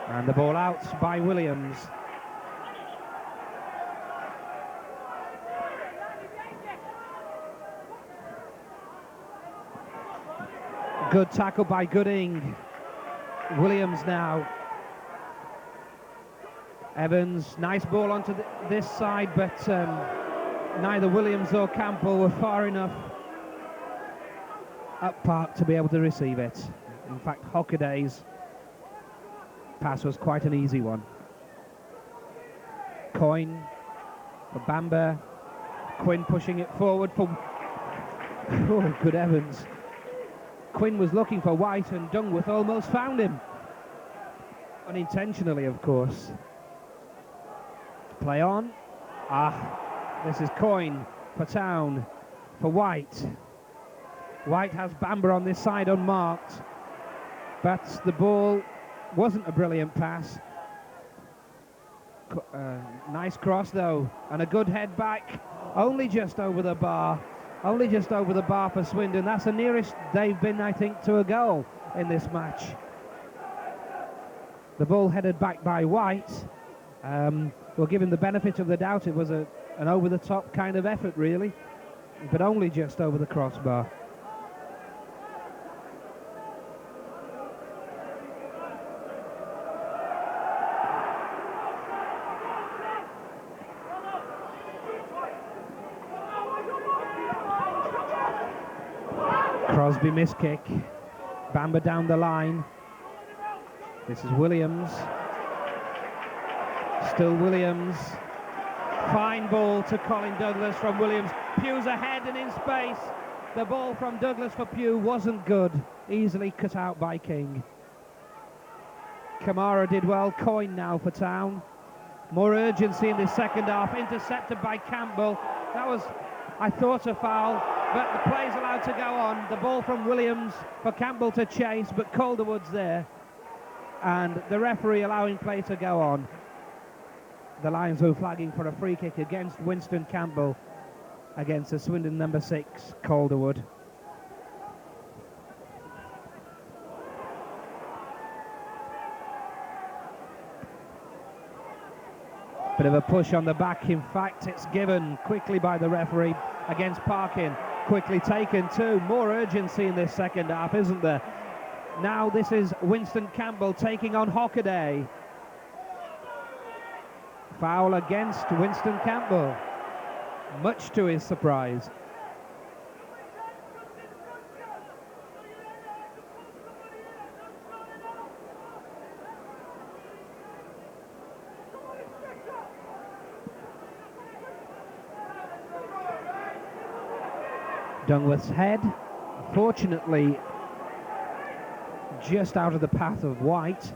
Speaker 2: And the ball out by Williams. Good tackle by Gooding. Williams now. Evans, nice ball onto this side, but neither Williams or Campbell were far enough up park to be able to receive it. In fact, Hockaday's pass was quite an easy one. Coyne for Bamber. Quinn pushing it forward for... Oh, good Evans. Quinn was looking for White and Dungworth almost found him. Unintentionally, of course. Play on. This is Coyne for Town for White. White has Bamber on this side unmarked, but the ball wasn't a brilliant pass. Nice cross though, and a good head back, only just over the bar. Only just over the bar for Swindon. That's the nearest they've been, I think, to a goal in this match. The ball headed back by White. We'll give him the benefit of the doubt. It was an over-the-top kind of effort, really, but only just over the crossbar. Crosby miss kick. Bamber down the line. This is Williams. Still Williams. Fine ball to Colin Douglas from Williams. Pugh's ahead and in space. The ball from Douglas for Pugh wasn't good. Easily cut out by King. Kamara did well. Coyne now for Town. More urgency in the second half. Intercepted by Campbell. That was, I thought, a foul. But the play's allowed to go on. The ball from Williams for Campbell to chase, but Calderwood's there. And the referee allowing play to go on. The Lions were flagging for a free kick against Winston Campbell against the Swindon number 6, Calderwood. Bit of a push on the back. In fact, it's given quickly by the referee against Parkin. Quickly taken too. More urgency in this second half, isn't there? Now this is Winston Campbell taking on Hockaday. Foul against Winston Campbell, much to his surprise. Dungworth's head, fortunately, just out of the path of White.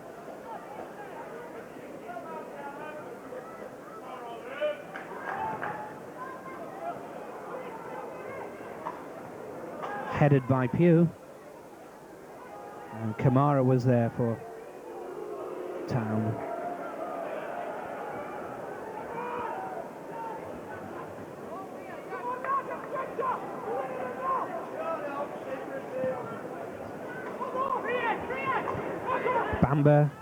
Speaker 2: Headed by Pugh. And Kamara was there for Town. Bamber.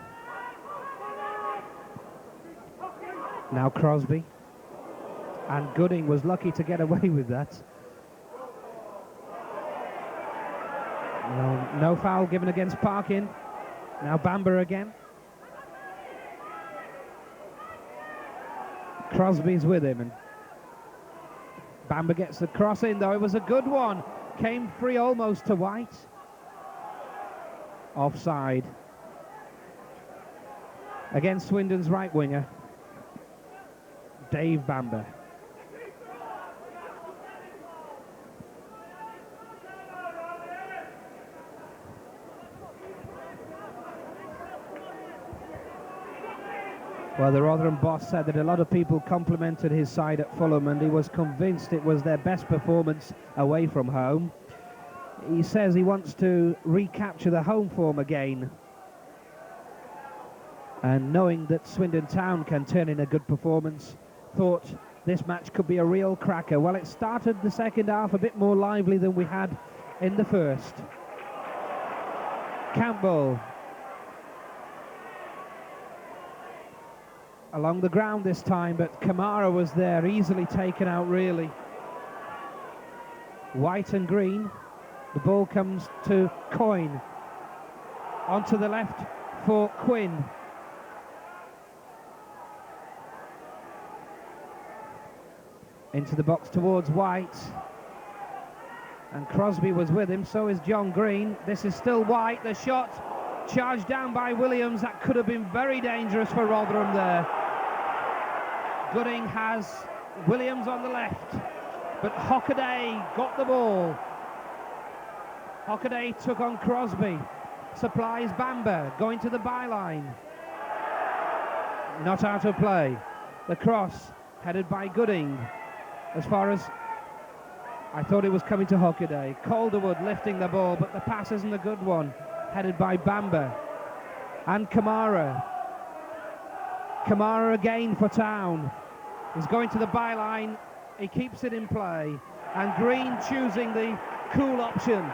Speaker 2: Now Crosby. And Gooding was lucky to get away with that. No foul given against Parkin. Now Bamber again. Crosby's with him, and Bamber gets the cross in though, it was a good one. Came free almost to White. Offside. Against Swindon's right winger, Dave Bamber. Well, the Rotherham boss said that a lot of people complimented his side at Fulham and he was convinced it was their best performance away from home. He says he wants to recapture the home form again. And knowing that Swindon Town can turn in a good performance, thought this match could be a real cracker. Well, it started the second half a bit more lively than we had in the first. Campbell along the ground this time, but Kamara was there, easily taken out really. White and green. The ball comes to Quinn. Onto the left for Quinn. Into the box towards White. And Crosby was with him, so is John Green. This is still White, the shot charged down by Williams. That could have been very dangerous for Rotherham there. Gooding has Williams on the left, but Hockaday got the ball. Hockaday took on Crosby, supplies Bamber, going to the byline. Not out of play. The cross headed by Gooding. As far as I thought it was coming to Hockaday. Calderwood lifting the ball, but the pass isn't a good one. Headed by Bamber. And Kamara. Kamara again for Town. He's going to the byline. He keeps it in play. And Green choosing the cool option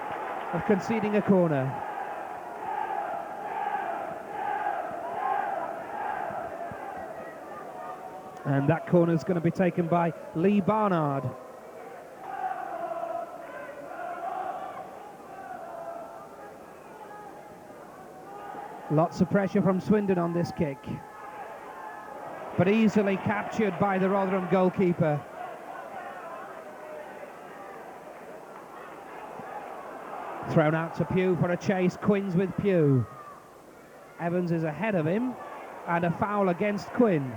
Speaker 2: of conceding a corner. And that corner is going to be taken by Lee Barnard. Lots of pressure from Swindon on this kick, but easily captured by the Rotherham goalkeeper. Thrown out to Pugh for a chase. Quinn's with Pugh. Evans is ahead of him, and a foul against Quinn.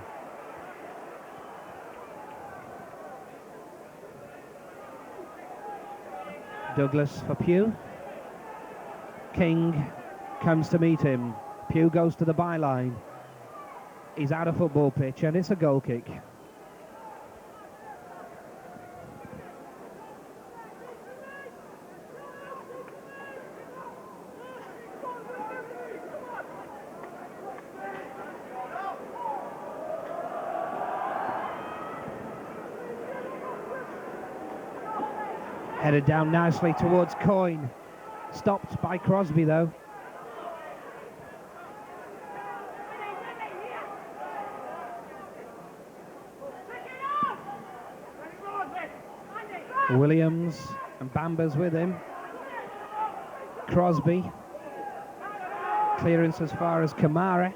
Speaker 2: Douglas for Pugh. King comes to meet him. Pugh goes to the byline. He's out of football pitch and it's a goal kick. Headed down nicely towards Coyne. Stopped by Crosby though. Williams and Bamber's with him. Crosby. Clearance as far as Kamara.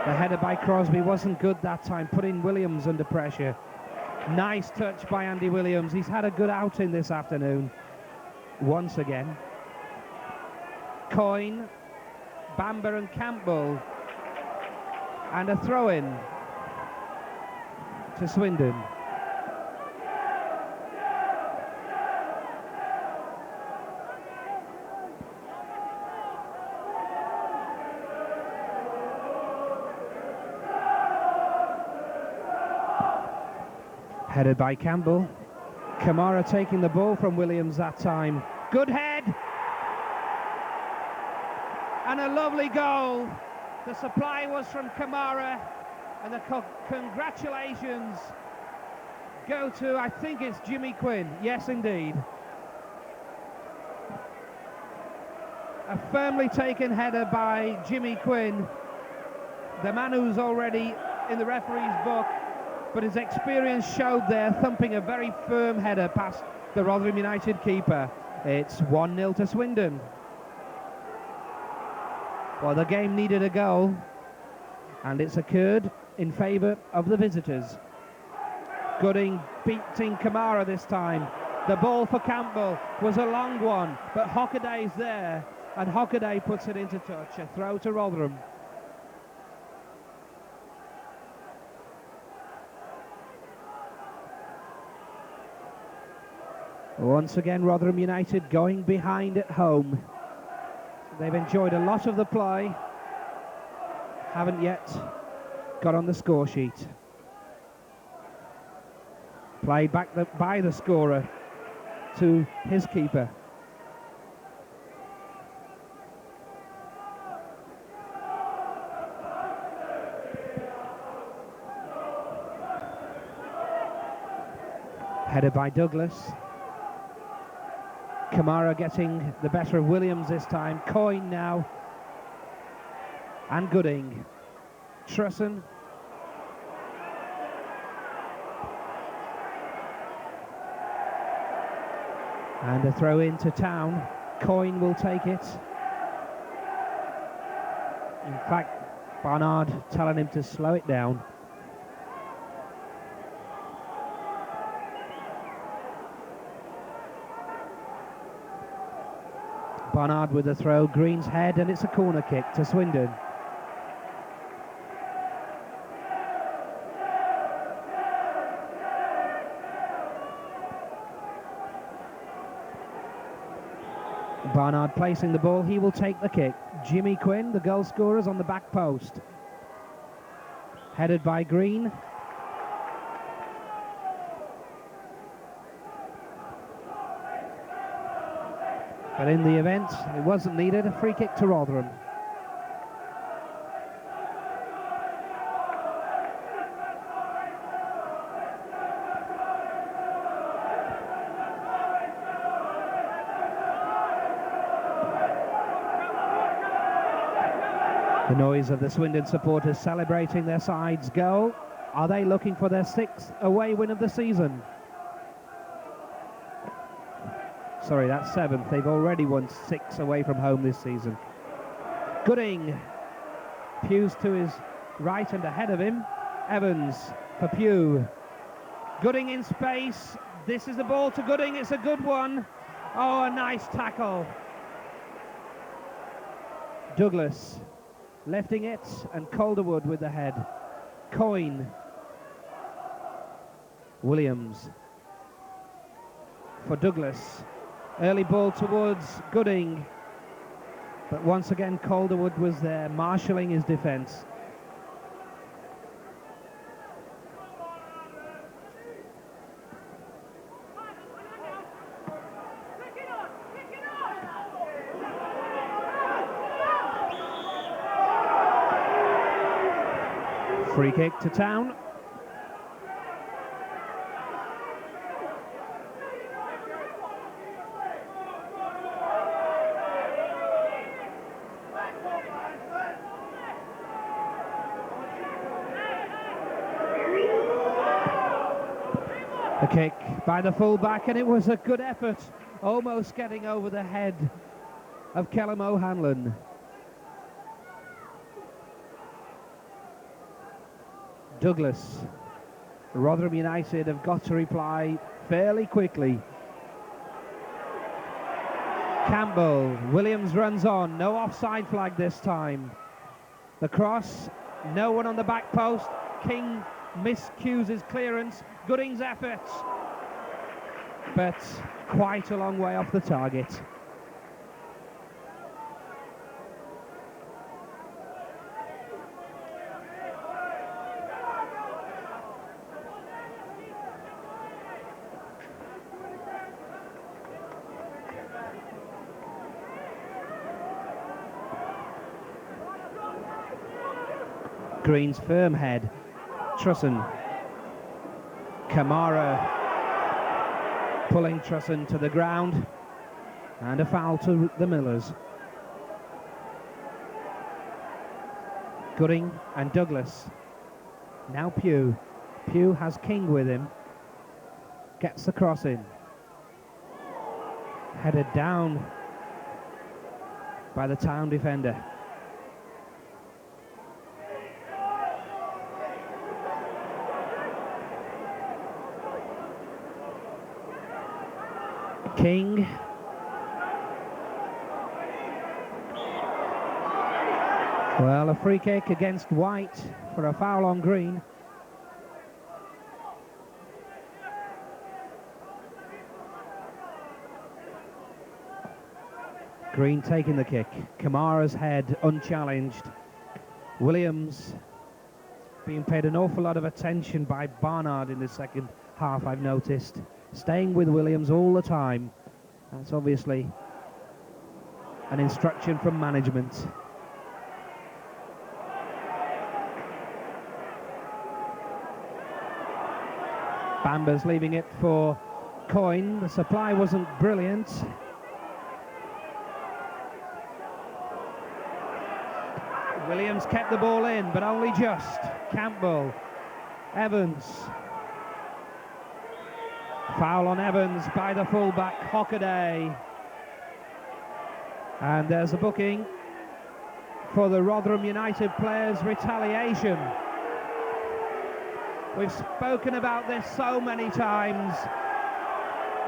Speaker 2: The header by Crosby wasn't good that time, putting Williams under pressure. Nice touch by Andy Williams. He's had a good outing this afternoon. Once again. Coyne, Bamber and Campbell. And a throw-in to Swindon. Headed by Campbell. Kamara taking the ball from Williams that time. Good head. And a lovely goal. The supply was from Kamara. And the congratulations go to, I think it's Jimmy Quinn. Yes, indeed. A firmly taken header by Jimmy Quinn. The man who's already in the referee's book. But his experience showed there, thumping a very firm header past the Rotherham United keeper. It's 1-0 to Swindon. Well, the game needed a goal, and it's occurred in favour of the visitors. Gooding beating Kamara this time. The ball for Campbell was a long one, but Hockaday's there, and Hockaday puts it into touch. A throw to Rotherham. Once again, Rotherham United going behind at home. They've enjoyed a lot of the play, haven't yet got on the score sheet. Played back by the scorer to his keeper. Headed by Douglas. Kamara getting the better of Williams this time. Quinn now. And Gooding. Trusson. And a throw into Town. Quinn will take it. In fact, Barnard telling him to slow it down. Barnard with the throw, Green's head, and it's a corner kick to Swindon. Barnard placing the ball, he will take the kick. Jimmy Quinn, the goal scorers, on the back post. Headed by Green. But in the event, it wasn't needed. A free kick to Rotherham. The noise of the Swindon supporters celebrating their side's goal. Are they looking for their 6th away win of the season? Sorry, that's 7th. They've already won 6 away from home this season. Gooding. Pugh's to his right and ahead of him. Evans for Pugh. Gooding in space. This is the ball to Gooding. It's a good one. Oh, a nice tackle. Douglas lifting it, and Calderwood with the head. Quinn. Williams for Douglas. Early ball towards Gooding, but once again Calderwood was there, marshalling his defence. Free kick to Town. A kick by the full-back, and it was a good effort, almost getting over the head of Callum O'Hanlon. Douglas. Rotherham United have got to reply fairly quickly. Campbell. Williams runs on. No offside flag this time. The cross. No one on the back post. King miscues his clearance. Gooding's efforts, but quite a long way off the target. Green's firm head. Trusson. Kamara pulling Trusson to the ground, and a foul to the Millers. Gooding and Douglas. Now Pugh. Pugh has King with him. Gets the cross in. Headed down by the Town defender. King. Well, a free kick against White for a foul on Green. Green taking the kick. Kamara's head unchallenged. Williams being paid an awful lot of attention by Barnard in the second half, I've noticed. Staying with Williams all the time. That's obviously an instruction from management. Bamber's leaving it for Quinn. The supply wasn't brilliant. Williams kept the ball in, but only just. Campbell, Evans. Foul on Evans by the fullback, Hockaday. And there's a booking for the Rotherham United players' retaliation. We've spoken about this so many times.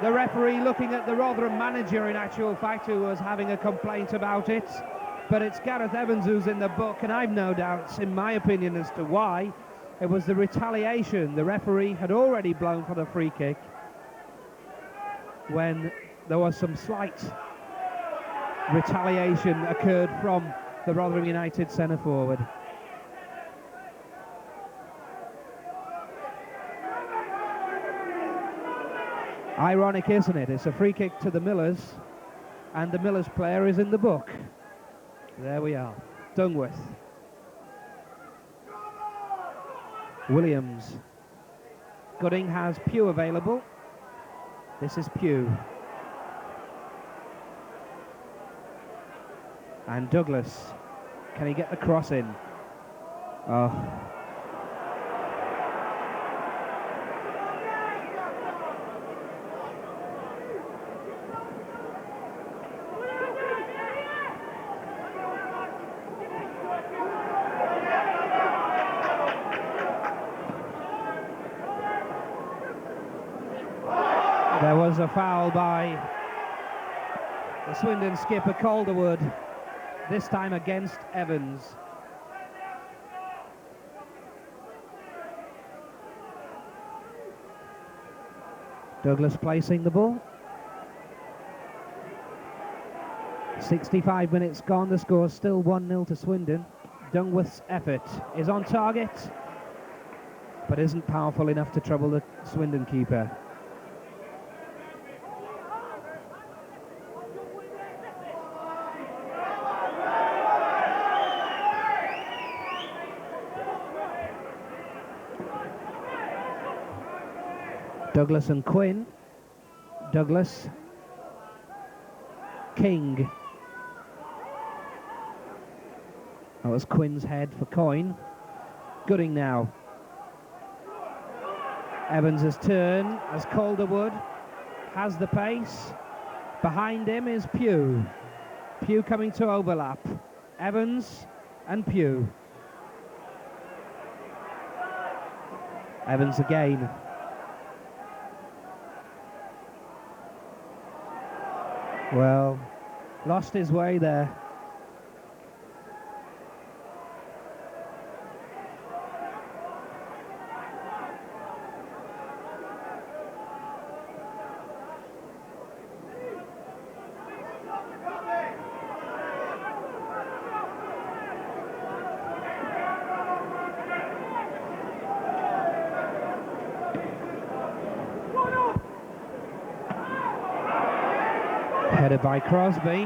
Speaker 2: The referee looking at the Rotherham manager, in actual fact, who was having a complaint about it. But it's Gareth Evans who's in the book, and I've no doubts, in my opinion, as to why. It was the retaliation. The referee had already blown for the free kick when there was some slight retaliation occurred from the Rotherham United centre-forward. Ironic, isn't it? It's a free kick to the Millers, and the Millers player is in the book. There we are. Dungworth. Williams. Gooding has Pugh available. This is Pugh. And Douglas. Can he get the cross in? Oh. There was a foul by the Swindon skipper Calderwood, this time against Evans. Douglas placing the ball. 65 minutes gone, the score still 1-0 to Swindon. Dungworth's effort is on target, but isn't powerful enough to trouble the Swindon keeper. Douglas and Quinn. Douglas. King. That was Quinn's head for Coyne. Gooding now. Evans' turn as Calderwood has the pace. Behind him is Pugh. Pugh coming to overlap. Evans and Pugh. Evans again. Well, lost his way there. Headed by Crosby.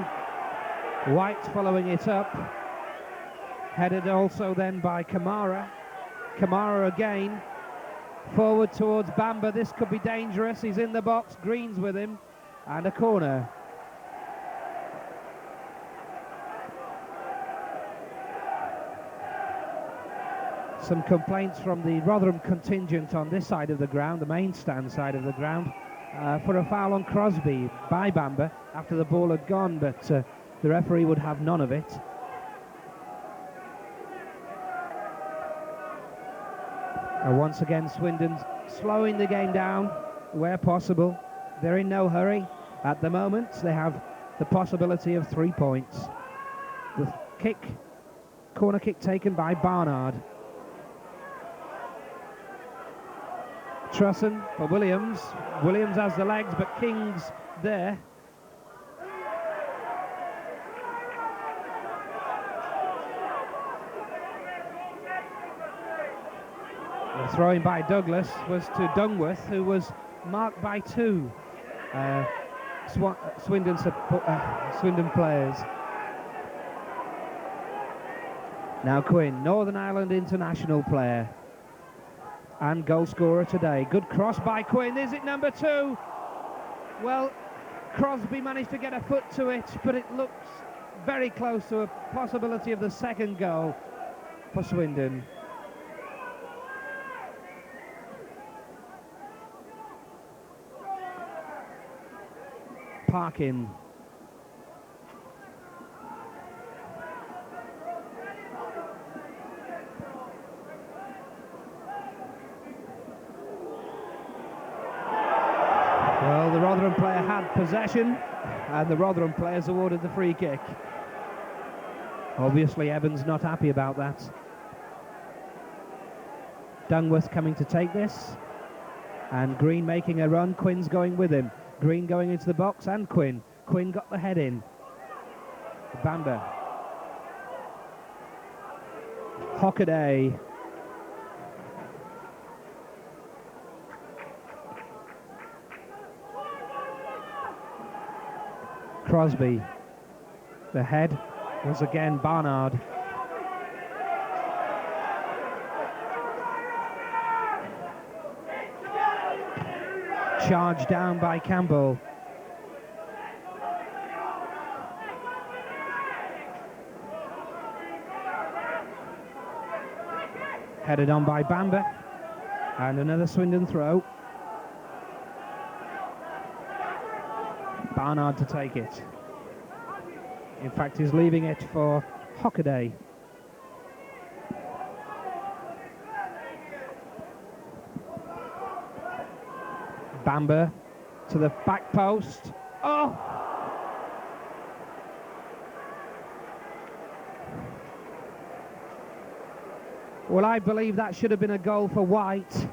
Speaker 2: White following it up. Headed also then by Kamara. Kamara again. Forward towards Bamber. This could be dangerous. He's in the box. Green's with him. And a corner. Some complaints from the Rotherham contingent on this side of the ground, the main stand side of the ground, for a foul on Crosby by Bamber after the ball had gone, but the referee would have none of it. Once again, Swindon slowing the game down where possible. They're in no hurry. At the moment, they have the possibility of 3 points. The corner kick taken by Barnard. Trusson for Williams. Williams has the legs, but King's there. The throw-in by Douglas was to Dungworth, who was marked by two Swindon players. Now Quinn, Northern Ireland international player and goal scorer today. Good cross by Quinn. Is it number 2? Well, Crosby managed to get a foot to it, but it looks very close to a possibility of the second goal for Swindon. Parkin. Well, the Rotherham player had possession, and the Rotherham players awarded the free kick. Obviously, Evans not happy about that. Dungworth coming to take this, and Green making a run. Quinn's going with him. Green going into the box, and Quinn. Quinn got the head in. Bamber. Hockaday. Crosby. The head was again Barnard. Charged down by Campbell. Headed on by Bamber. And another Swindon throw. Barnard to take it. In fact, he's leaving it for Hockaday. Bamber to the back post. Oh! Well, I believe that should have been a goal for White.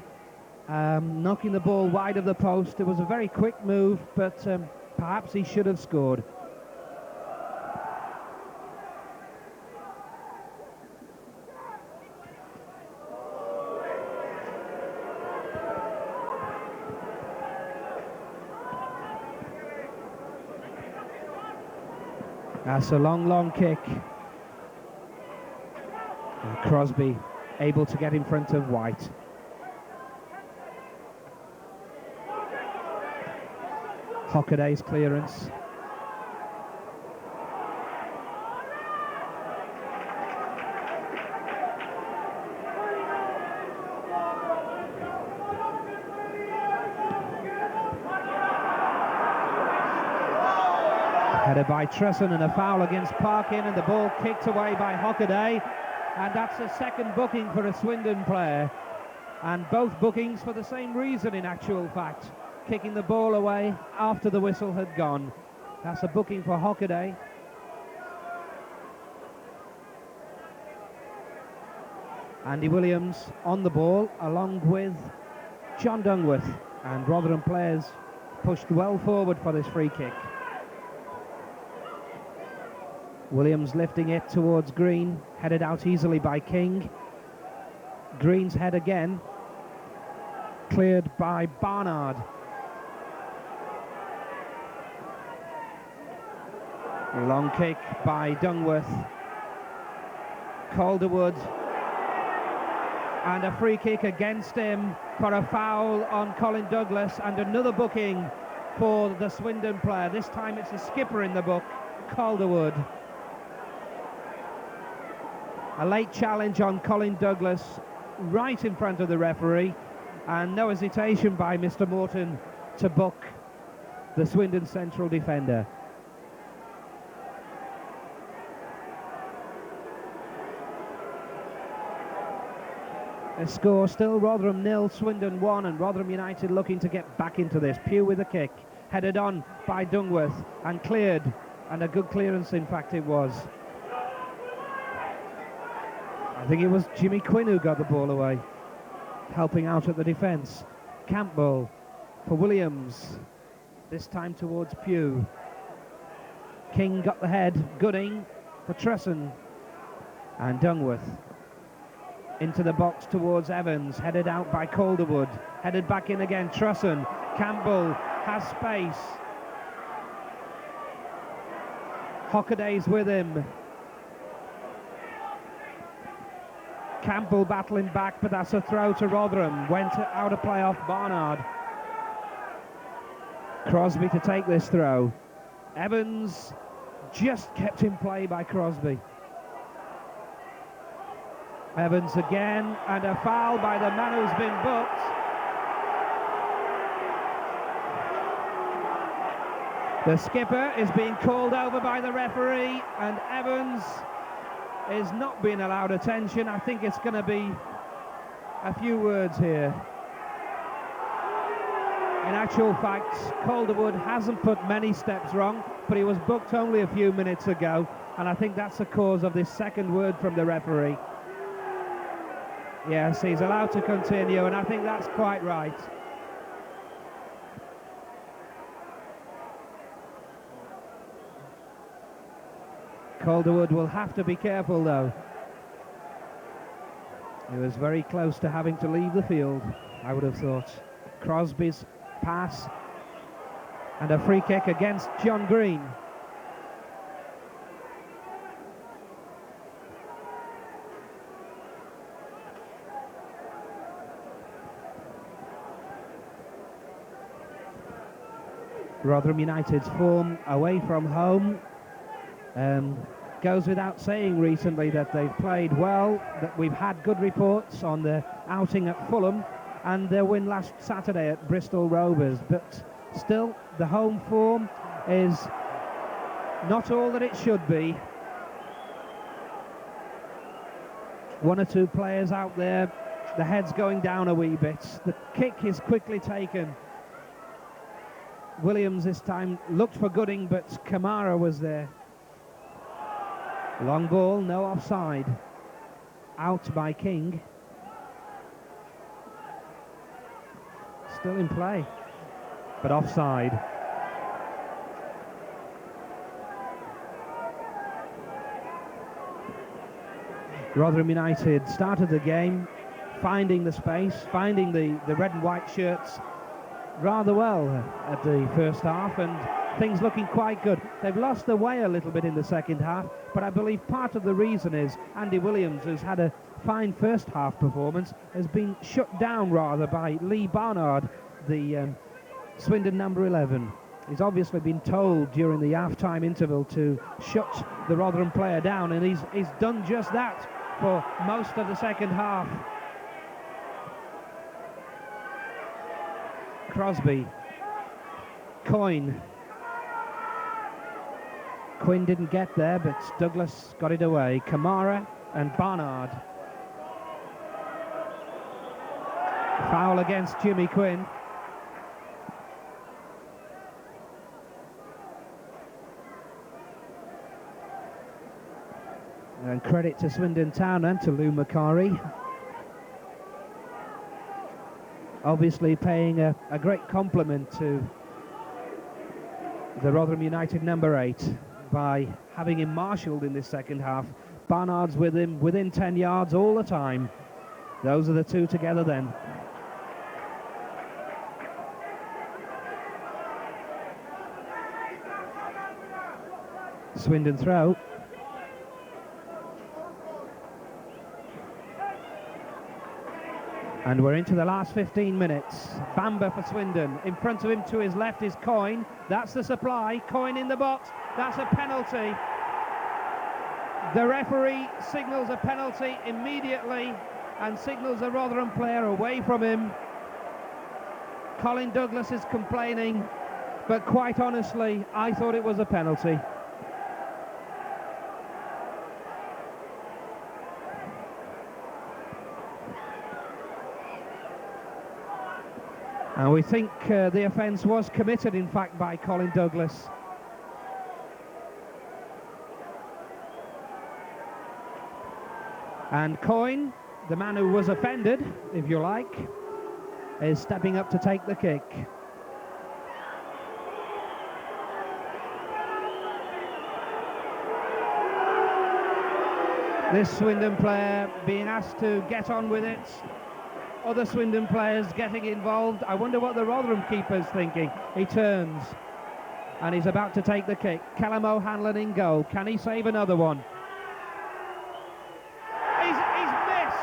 Speaker 2: Knocking the ball wide of the post. It was a very quick move, but perhaps he should have scored. That's a long kick. And Crosby able to get in front of White. Hockaday's clearance. Headed by Trusson and a foul against Parkin, and the ball kicked away by Hockaday, and that's a second booking for a Swindon player, and both bookings for the same reason in actual fact, kicking the ball away after the whistle had gone. That's a booking for Hockaday. Andy Williams on the ball along with John Dungworth, and Rotherham players pushed well forward for this free kick. Williams lifting it towards Green, headed out easily by King. Green's head again, cleared by Barnard. Long kick by Dungworth. Calderwood, and a free kick against him for a foul on Colin Douglas, and another booking for the Swindon player. This time it's the skipper in the book, Calderwood. A late challenge on Colin Douglas right in front of the referee, and no hesitation by Mr. Morton to book the Swindon central defender. The score still Rotherham 0, Swindon 1, and Rotherham United looking to get back into this. Pugh with a kick. headed on by Dungworth and cleared, and a good clearance in fact it was. I think it was Jimmy Quinn who got the ball away, helping out at the defence. Campbell for Williams, this time towards Pugh. King got the head, Gooding for Tresson, and Dungworth into the box towards Evans, headed out by Calderwood, headed back in again, Tresson. Campbell has space. Hockaday's with him. Campbell battling back, but that's a throw to Rotherham. Went out of play off Barnard. Crosby to take this throw. Evans just kept in play by Crosby. Evans again, and a foul by the man who's been booked. The skipper is being called over by the referee, and Evans is not being allowed attention. I think it's going to be a few words here. In actual fact, Calderwood hasn't put many steps wrong, but he was booked only a few minutes ago, and I think that's the cause of this second word from the referee. Yes, he's allowed to continue, and I think that's quite right. Calderwood will have to be careful though. He was very close to having to leave the field, I would have thought. Crosby's pass, and a free kick against John Green. Rotherham United's form away from home goes without saying recently that they've played well, that we've had good reports on the outing at Fulham and their win last Saturday at Bristol Rovers, but still the home form is not all that it should be. One or two players out there, the head's going down a wee bit. The kick is quickly taken. Williams this time looked for Gooding, but Kamara was there. Long ball, no offside. Out by King. Still in play, but offside. Rotherham United started the game finding the space, finding the red and white shirts rather well at the first half, and things looking quite good. They've lost their way a little bit in the second half, but I believe part of the reason is Andy Williams, who's had a fine first half performance, has been shut down rather by Lee Barnard, the Swindon number 11. He's obviously been told during the half-time interval to shut the Rotherham player down, and he's done just that for most of the second half. Crosby, Quinn didn't get there, but Douglas got it away. Kamara and Barnard. Foul against Jimmy Quinn. And credit to Swindon Town and to Lou Macari. Obviously paying a great compliment to the Rotherham United number 8 by having him marshalled in this second half. Barnard's with him within 10 yards all the time. Those are the two together then. Swindon throw. And we're into the last 15 minutes. Bamber for Swindon. In front of him to his left is Quinn. That's the supply. Quinn in the box. That's a penalty. The referee signals a penalty immediately and signals a Rotherham player away from him. Colin Douglas is complaining, but quite honestly, I thought it was a penalty. And we think the offence was committed, in fact, by Colin Douglas. And Quinn, the man who was offended, if you like, is stepping up to take the kick. This Swindon player being asked to get on with it. Other Swindon players getting involved. I wonder what the Rotherham keeper's thinking. He turns and he's about to take the kick. Callum O'Hanlon in goal. Can he save another one? He's missed!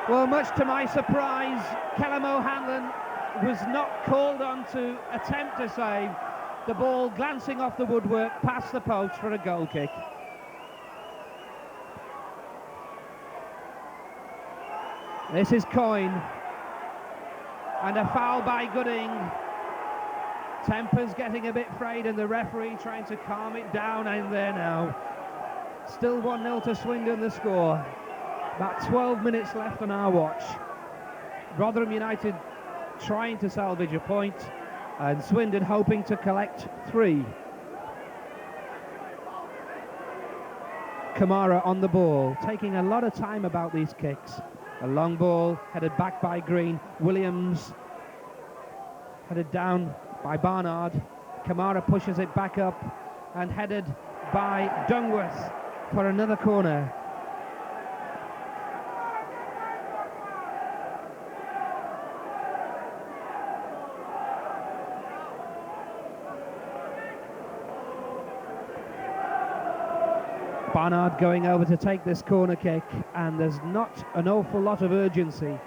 Speaker 2: Well, much to my surprise, Callum O'Hanlon was not called on to attempt to save. The ball glancing off the woodwork past the post for a goal kick. This is Quinn, and a foul by Gooding. Tempers getting a bit frayed and the referee trying to calm it down in there now. Still 1-0 to Swindon, the score. About 12 minutes left on our watch. Rotherham United trying to salvage a point, and Swindon hoping to collect 3. Kamara on the ball, taking a lot of time about these kicks. A long ball headed back by Green. Williams headed down by Barnard. Kamara pushes it back up and headed by Dungworth for another corner. Barnard going over to take this corner kick, and there's not an awful lot of urgency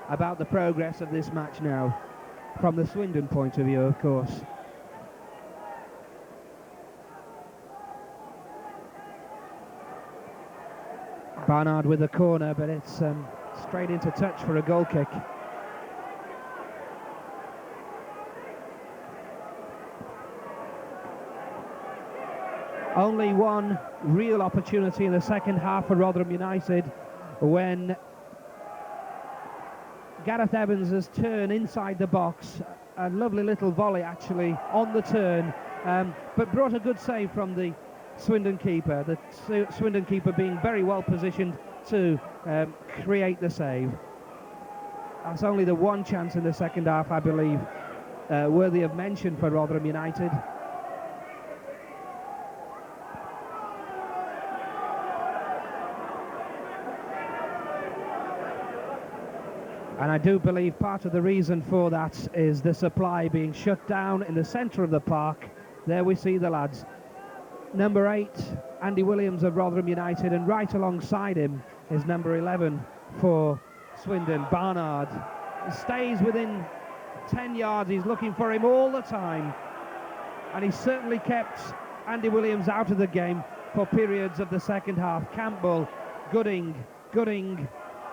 Speaker 2: about the progress of this match now, from the Swindon point of view, of course. Barnard with a corner, but it's straight into touch for a goal kick. Only one real opportunity in the second half for Rotherham United, when Gareth Evans' turn inside the box. A lovely little volley actually on the turn, but brought a good save from the Swindon keeper. The Swindon keeper being very well positioned to create the save. That's only the one chance in the second half, I believe, worthy of mention for Rotherham United. And I do believe part of the reason for that is the supply being shut down in the centre of the park. There we see the lads. Number 8, Andy Williams of Rotherham United, and right alongside him is number 11 for Swindon, Barnard. He stays within 10 yards, he's looking for him all the time. And he certainly kept Andy Williams out of the game for periods of the second half. Campbell, Gooding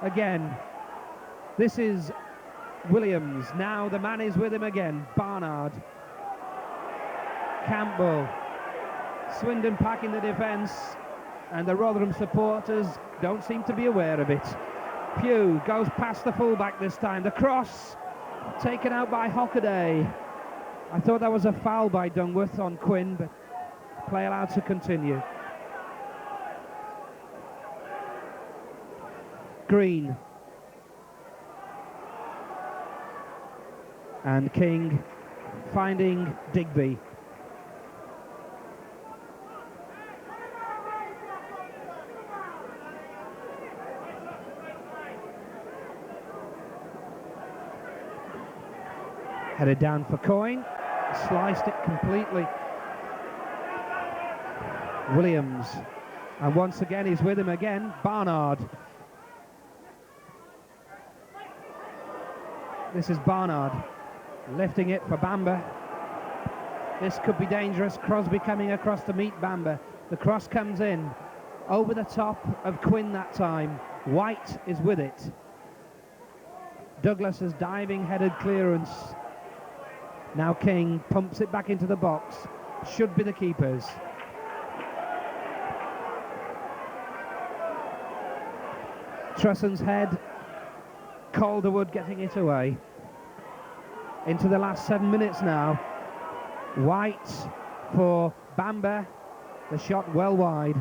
Speaker 2: again. This is Williams. Now the man is with him again. Barnard. Campbell. Swindon packing the defence, and the Rotherham supporters don't seem to be aware of it. Pugh goes past the fullback this time. The cross taken out by Hockaday. I thought that was a foul by Dungworth on Quinn, but play allowed to continue. Green. And King finding Digby. Headed down for Quinn, sliced it completely. Williams, and once again he's with him again, Barnard. This is Barnard. Lifting it for Bamber. This could be dangerous. Crosby coming across to meet Bamber. The cross comes in over the top of Quinn that time. White is with it. Douglas's diving headed clearance Now King pumps it back into the box. Should be the keepers. Trusson's head. Calderwood getting it away. Into the last 7 minutes now. White for Bamber. The shot well wide.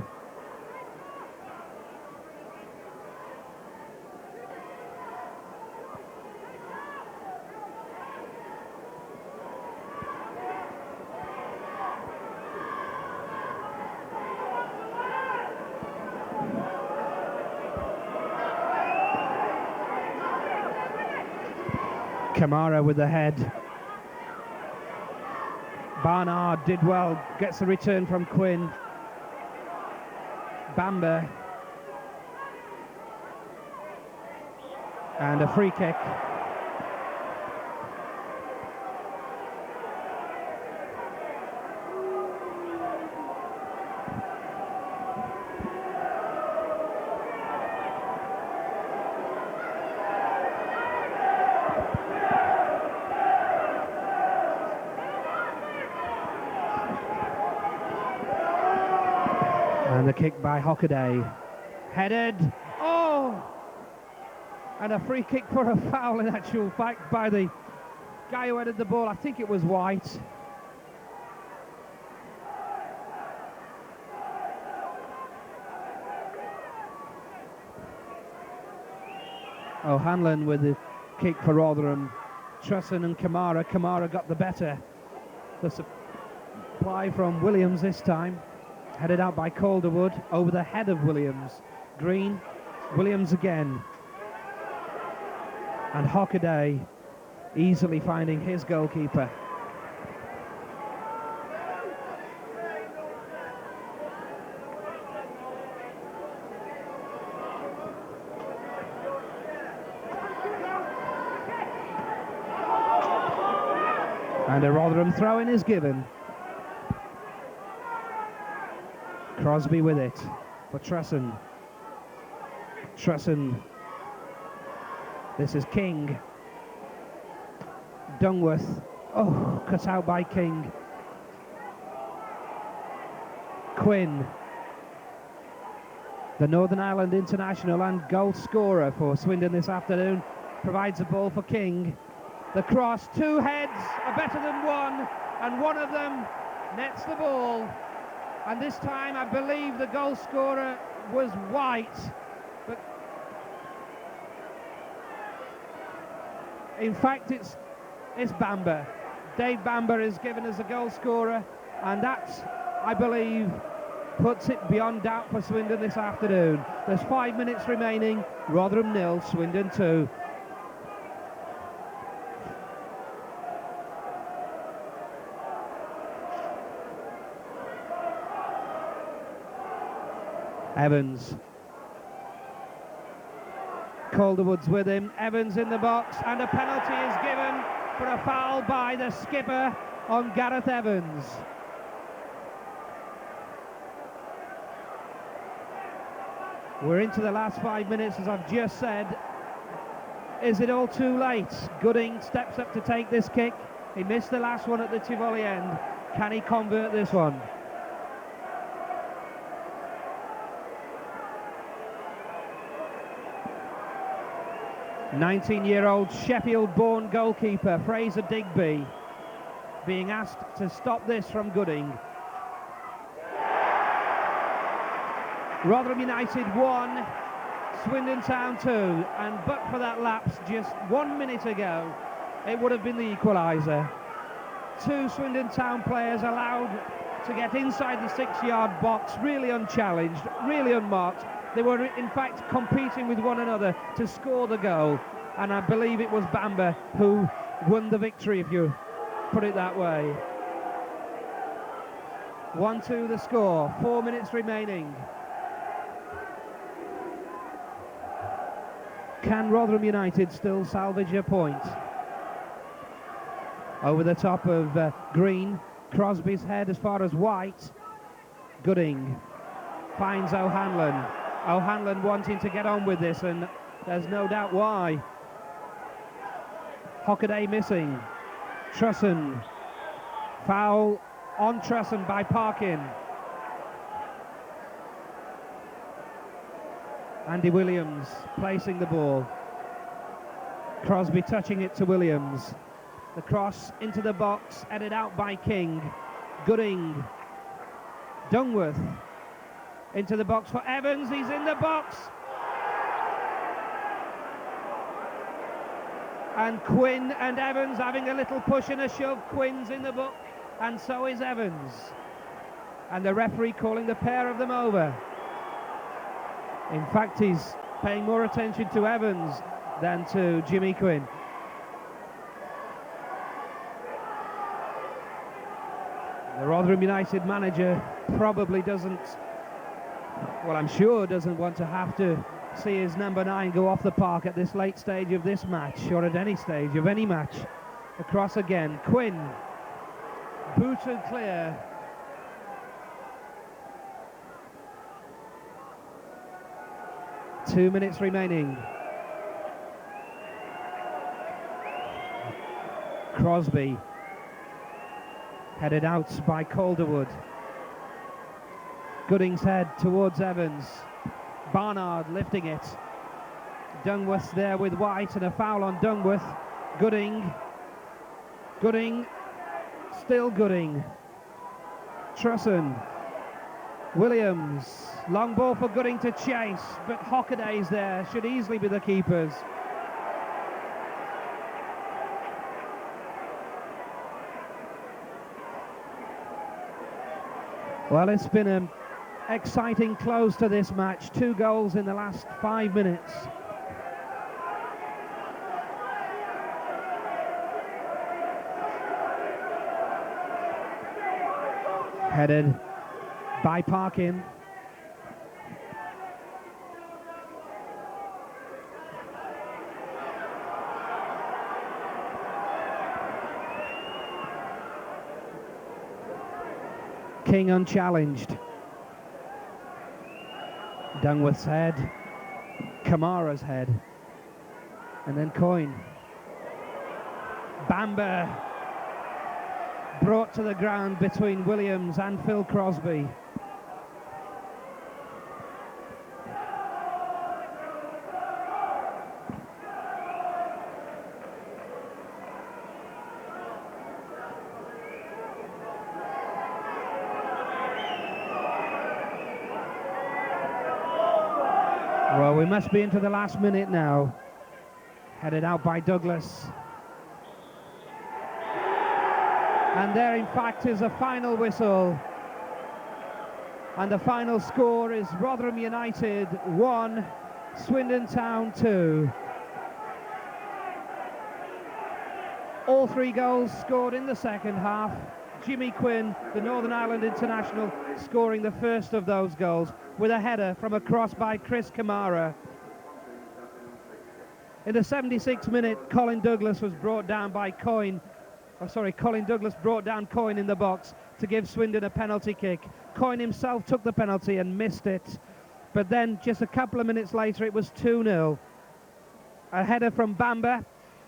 Speaker 2: Kamara with the head. Barnard did well, gets the return from Quinn. Bamber. And a free kick. And the kick by Hockaday. Headed. Oh! And a free kick for a foul in actual fact by the guy who headed the ball. I think it was White. O'Hanlon with the kick for Rotherham. Trusson and Kamara. Kamara got the better. The supply from Williams this time. Headed out by Calderwood, over the head of Williams. Green, Williams again. And Hockaday easily finding his goalkeeper. And a Rotherham throw-in is given. Crosby with it for Trusson. Trusson. This is King. Dungworth. Oh, cut out by King. Quinn. The Northern Ireland international and goal scorer for Swindon this afternoon. Provides the ball for King. The cross, two heads are better than one, and one of them nets the ball. And this time I believe the goal scorer was White, but in fact it's Bamber. Dave Bamber is given as the goal scorer, and that, I believe, puts it beyond doubt for Swindon this afternoon. There's 5 minutes remaining. Rotherham 0, Swindon 2. Evans. Calderwood's with him. Evans in the box, and a penalty is given for a foul by the skipper on Gareth Evans. We're into the last 5 minutes, as I've just said. Is it all too late? Gooding steps up to take this kick. He missed the last one at the Tivoli end. Can he convert this one? 19-year-old Sheffield-born goalkeeper Fraser Digby being asked to stop this from Gooding. Rotherham United 1, Swindon Town 2, and but for that lapse just 1 minute ago, it would have been the equaliser. Two Swindon Town players allowed to get inside the 6-yard box, really unchallenged, really unmarked. They were in fact competing with one another to score the goal, and I believe it was Bamber who won the victory, if you put it that way. 1-2 the score, 4 minutes remaining. Can Rotherham United still salvage a point? Over the top of Green, Crosby's head as far as White. Gooding finds O'Hanlon. O'Hanlon wanting to get on with this, and there's no doubt why. Hockaday missing. Trusson. Foul on Trusson by Parkin. Andy Williams placing the ball. Crosby touching it to Williams. The cross into the box, headed out by King. Gooding. Dungworth into the box for Evans. He's in the box. And Quinn and Evans having a little push and a shove. Quinn's in the book, and so is Evans. And the referee calling the pair of them over. In fact, he's paying more attention to Evans than to Jimmy Quinn. The Rotherham United manager probably doesn't, well, I'm sure doesn't want to have to see his number 9 go off the park at this late stage of this match, or at any stage of any match. Across again, Quinn, booted clear. Two minutes remaining. Crosby, headed out by Calderwood. Gooding's head towards Evans. Barnard lifting it. Dungworth's there with White, and a foul on Dungworth. Gooding. Gooding. Still Gooding. Trusson. Williams. Long ball for Gooding to chase, but Hockaday's there. Should easily be the keepers. Well, it's been an exciting close to this match. 2 goals in the last 5 minutes. Headed by Parkin. King unchallenged. Dungworth's head, Kamara's head, and then Quinn. Bamber brought to the ground between Williams and Phil Crosby. Well, we must be into the last minute now. Headed out by Douglas. And there, in fact, is a final whistle. And the final score is Rotherham United 1, Swindon Town 2. All 3 goals scored in the second half. Jimmy Quinn, the Northern Ireland international, scoring the first of those goals with a header from a cross by Chris Kamara. In the 76th minute, Colin Douglas was brought down by Quinn. Colin Douglas brought down Quinn in the box to give Swindon a penalty kick. Quinn himself took the penalty and missed it. But then, just a couple of minutes later, it was 2-0. A header from Bamber,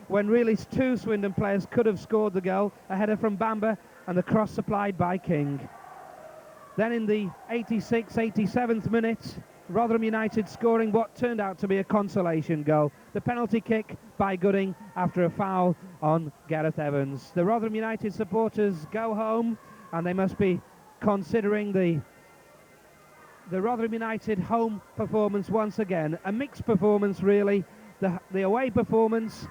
Speaker 2: when really 2 Swindon players could have scored the goal. A header from Bamber, and the cross supplied by King. Then in the 86th, 87th minute, Rotherham United scoring what turned out to be a consolation goal. The penalty kick by Gooding after a foul on Gareth Evans. The Rotherham United supporters go home, and they must be considering the Rotherham United home performance once again. A mixed performance, really. The away performance,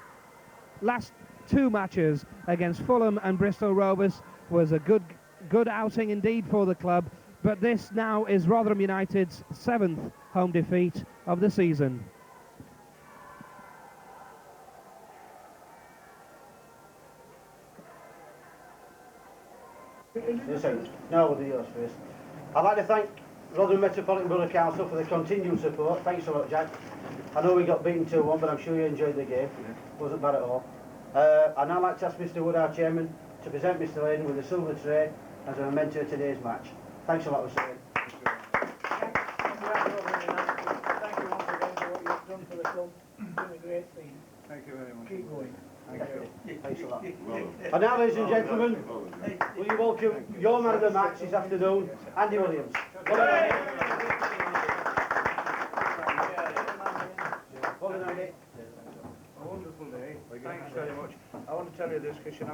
Speaker 2: last 2 matches against Fulham and Bristol Rovers, was a good outing indeed for the club, but this now is Rotherham United's 7th home defeat of the season.
Speaker 4: No, we'll do yours first. I'd like to thank Rotherham Metropolitan Borough Council for the continued support. Thanks a lot, Jack. I know we got beaten 2-1, but I'm sure you enjoyed the game. Wasn't bad at all. I'd now like to ask Mr Wood, our chairman, to present Mr Lane with a silver tray as a memento of today's match. Thanks a lot, Mr Lane.
Speaker 5: Thank you once again for what you've done for the club. It's been a great thing.
Speaker 3: Thank you very much.
Speaker 5: Keep going.
Speaker 4: Thanks a lot. And now, ladies and gentlemen, will you welcome your man of the match this afternoon, Andy Williams. Well done, Andy. Well done, Andy.
Speaker 5: A wonderful day. Thanks very much. I want to tell you this because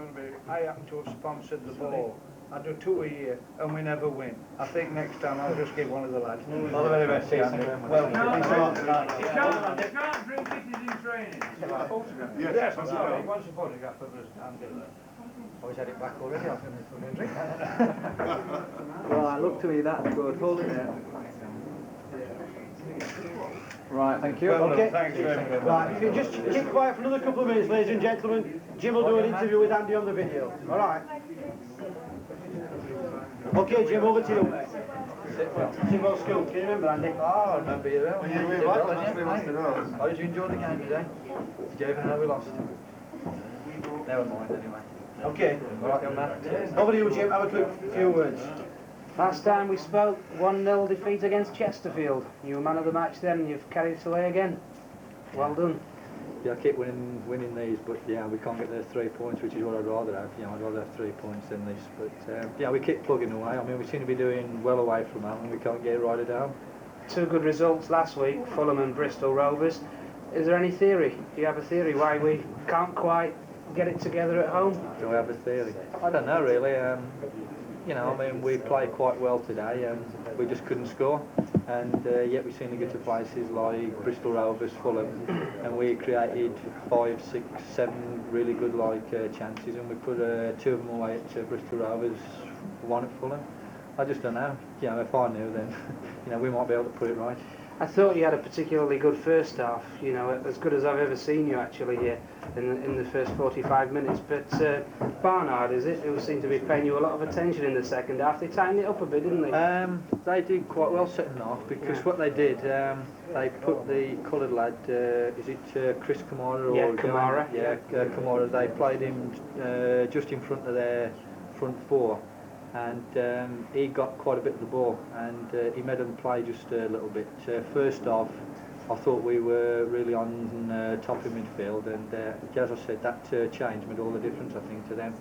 Speaker 5: I happen to have sponsored the ball. I do 2 a year and we never win. I think next time I'll just give one of the lads. All the very best, Andy. Well, thanks a lot.
Speaker 6: You can't drink it in training.
Speaker 5: Yes, I'm sorry. Once a photograph of us, Andy.
Speaker 7: Always had it back already. I was going to drink. Well, I look to me that good. Hold it there. Right, thank you.
Speaker 4: Okay.
Speaker 5: Thanks very much.
Speaker 4: Right, if you just keep quiet for another couple of minutes, ladies and gentlemen, Jim will do an interview with Andy on the video. All right. Okay, Jim, over to you. Sitwell School. Can you remember, Andy?
Speaker 7: Oh, I remember you there. How did you enjoy the game today? Did you even know we lost? Never mind, anyway.
Speaker 4: Okay.
Speaker 7: All right, young man.
Speaker 4: Over to you, Jim. Have a quick few words.
Speaker 2: Last time we spoke, 1-0 defeat against Chesterfield. You were man of the match then, you've carried it away again. Well done.
Speaker 7: Yeah, I keep winning these, but yeah, we can't get the 3 points, which is what I'd rather have. You know, I'd rather have 3 points than this. But yeah, we keep plugging away. I mean, we seem to be doing well away from home, and we can't get it right down.
Speaker 2: 2 good results last week, Fulham and Bristol Rovers. Is there any theory? Do you have a theory why we can't quite get it together at home?
Speaker 7: Do I have a theory? I don't know really. You know, I mean, we played quite well today, and we just couldn't score. And yet we seem to get to places like Bristol Rovers, Fulham, and we created 5, 6, 7 really good chances, and we put 2 of them away at Bristol Rovers, 1 at Fulham. I just don't know. You know, if I knew, then you know we might be able to put it right.
Speaker 2: I thought you had a particularly good first half, you know, as good as I've ever seen you actually here in the first 45 minutes. But Barnard, is it, who seemed to be paying you a lot of attention in the second half, they tightened it up a bit, didn't they?
Speaker 7: They did quite well second half because what they did, they put the coloured lad, is it Chris Kamara?
Speaker 2: Yeah, Kamara.
Speaker 7: Yeah, Kamara. They played him just in front of their front 4. And he got quite a bit of the ball, and he made them play just a little bit. First half, I thought we were really on top of midfield, and as I said, that change made all the difference, I think, to them.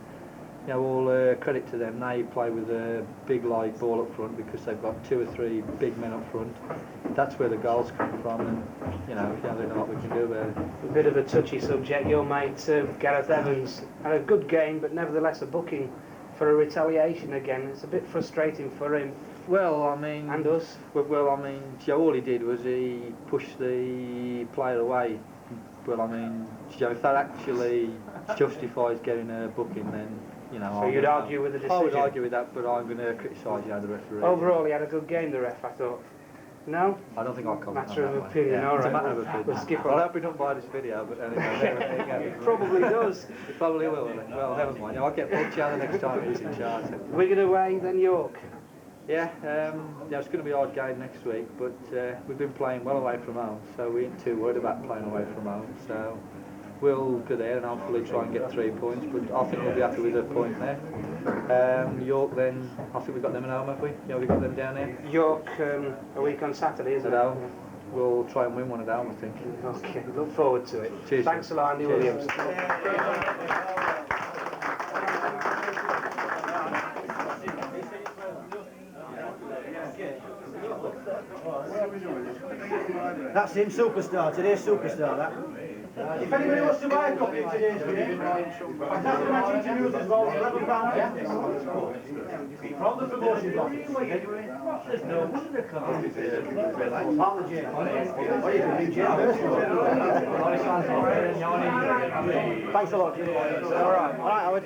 Speaker 7: You know, all credit to them. They play with a big light ball up front because they've got 2 or 3 big men up front. That's where the goals come from, and you know, there's not a lot we can do about it.
Speaker 2: A bit of a touchy subject. Your mate Gareth Evans had a good game, but nevertheless a booking for a retaliation again. It's a bit frustrating for him.
Speaker 7: Well, I mean,
Speaker 2: and us.
Speaker 7: Well, I mean, Joe, all he did was he pushed the player away. Well, I mean, Joe, if that actually justifies getting a booking, then you know.
Speaker 2: So you'd argue with the decision?
Speaker 7: I would argue with that, but I'm going to criticise the referee.
Speaker 2: Overall, he had a good game, the ref, I thought. No?
Speaker 7: I don't think I'll comment
Speaker 2: matter
Speaker 7: on
Speaker 2: of
Speaker 7: that
Speaker 2: opinion,
Speaker 7: yeah,
Speaker 2: all
Speaker 7: it's
Speaker 2: right.
Speaker 7: a matter of opinion.
Speaker 2: We'll skip
Speaker 7: I
Speaker 2: on.
Speaker 7: hope we don't buy this video, but anyway.
Speaker 2: It probably does.
Speaker 7: It probably will. Well, never mind. I'll get booked out the next time he's in charge.
Speaker 2: Wigan away, then York.
Speaker 7: Yeah, it's going to be a hard game next week, but we've been playing well away from home, so we ain't too worried about playing away from home. So we'll go there and hopefully try and get 3 points, but I think we'll be happy with a point there. York, then, I think we've got them at home, have we? Yeah, we've got them down here.
Speaker 2: York, a week on Saturday, isn't
Speaker 7: at
Speaker 2: it?
Speaker 7: Home. We'll try and win one at home, I think.
Speaker 2: Okay, look forward to it.
Speaker 7: Cheers.
Speaker 2: Thanks a lot, Andy Williams.
Speaker 4: That's him, superstar, today's superstar, that. If anybody wants to buy a copy of today's video, after the match interviews as well, £11. From the promotion office. Partner Jane. Oh, you can be Jane first. Thanks a lot, Jim. All right, Howard.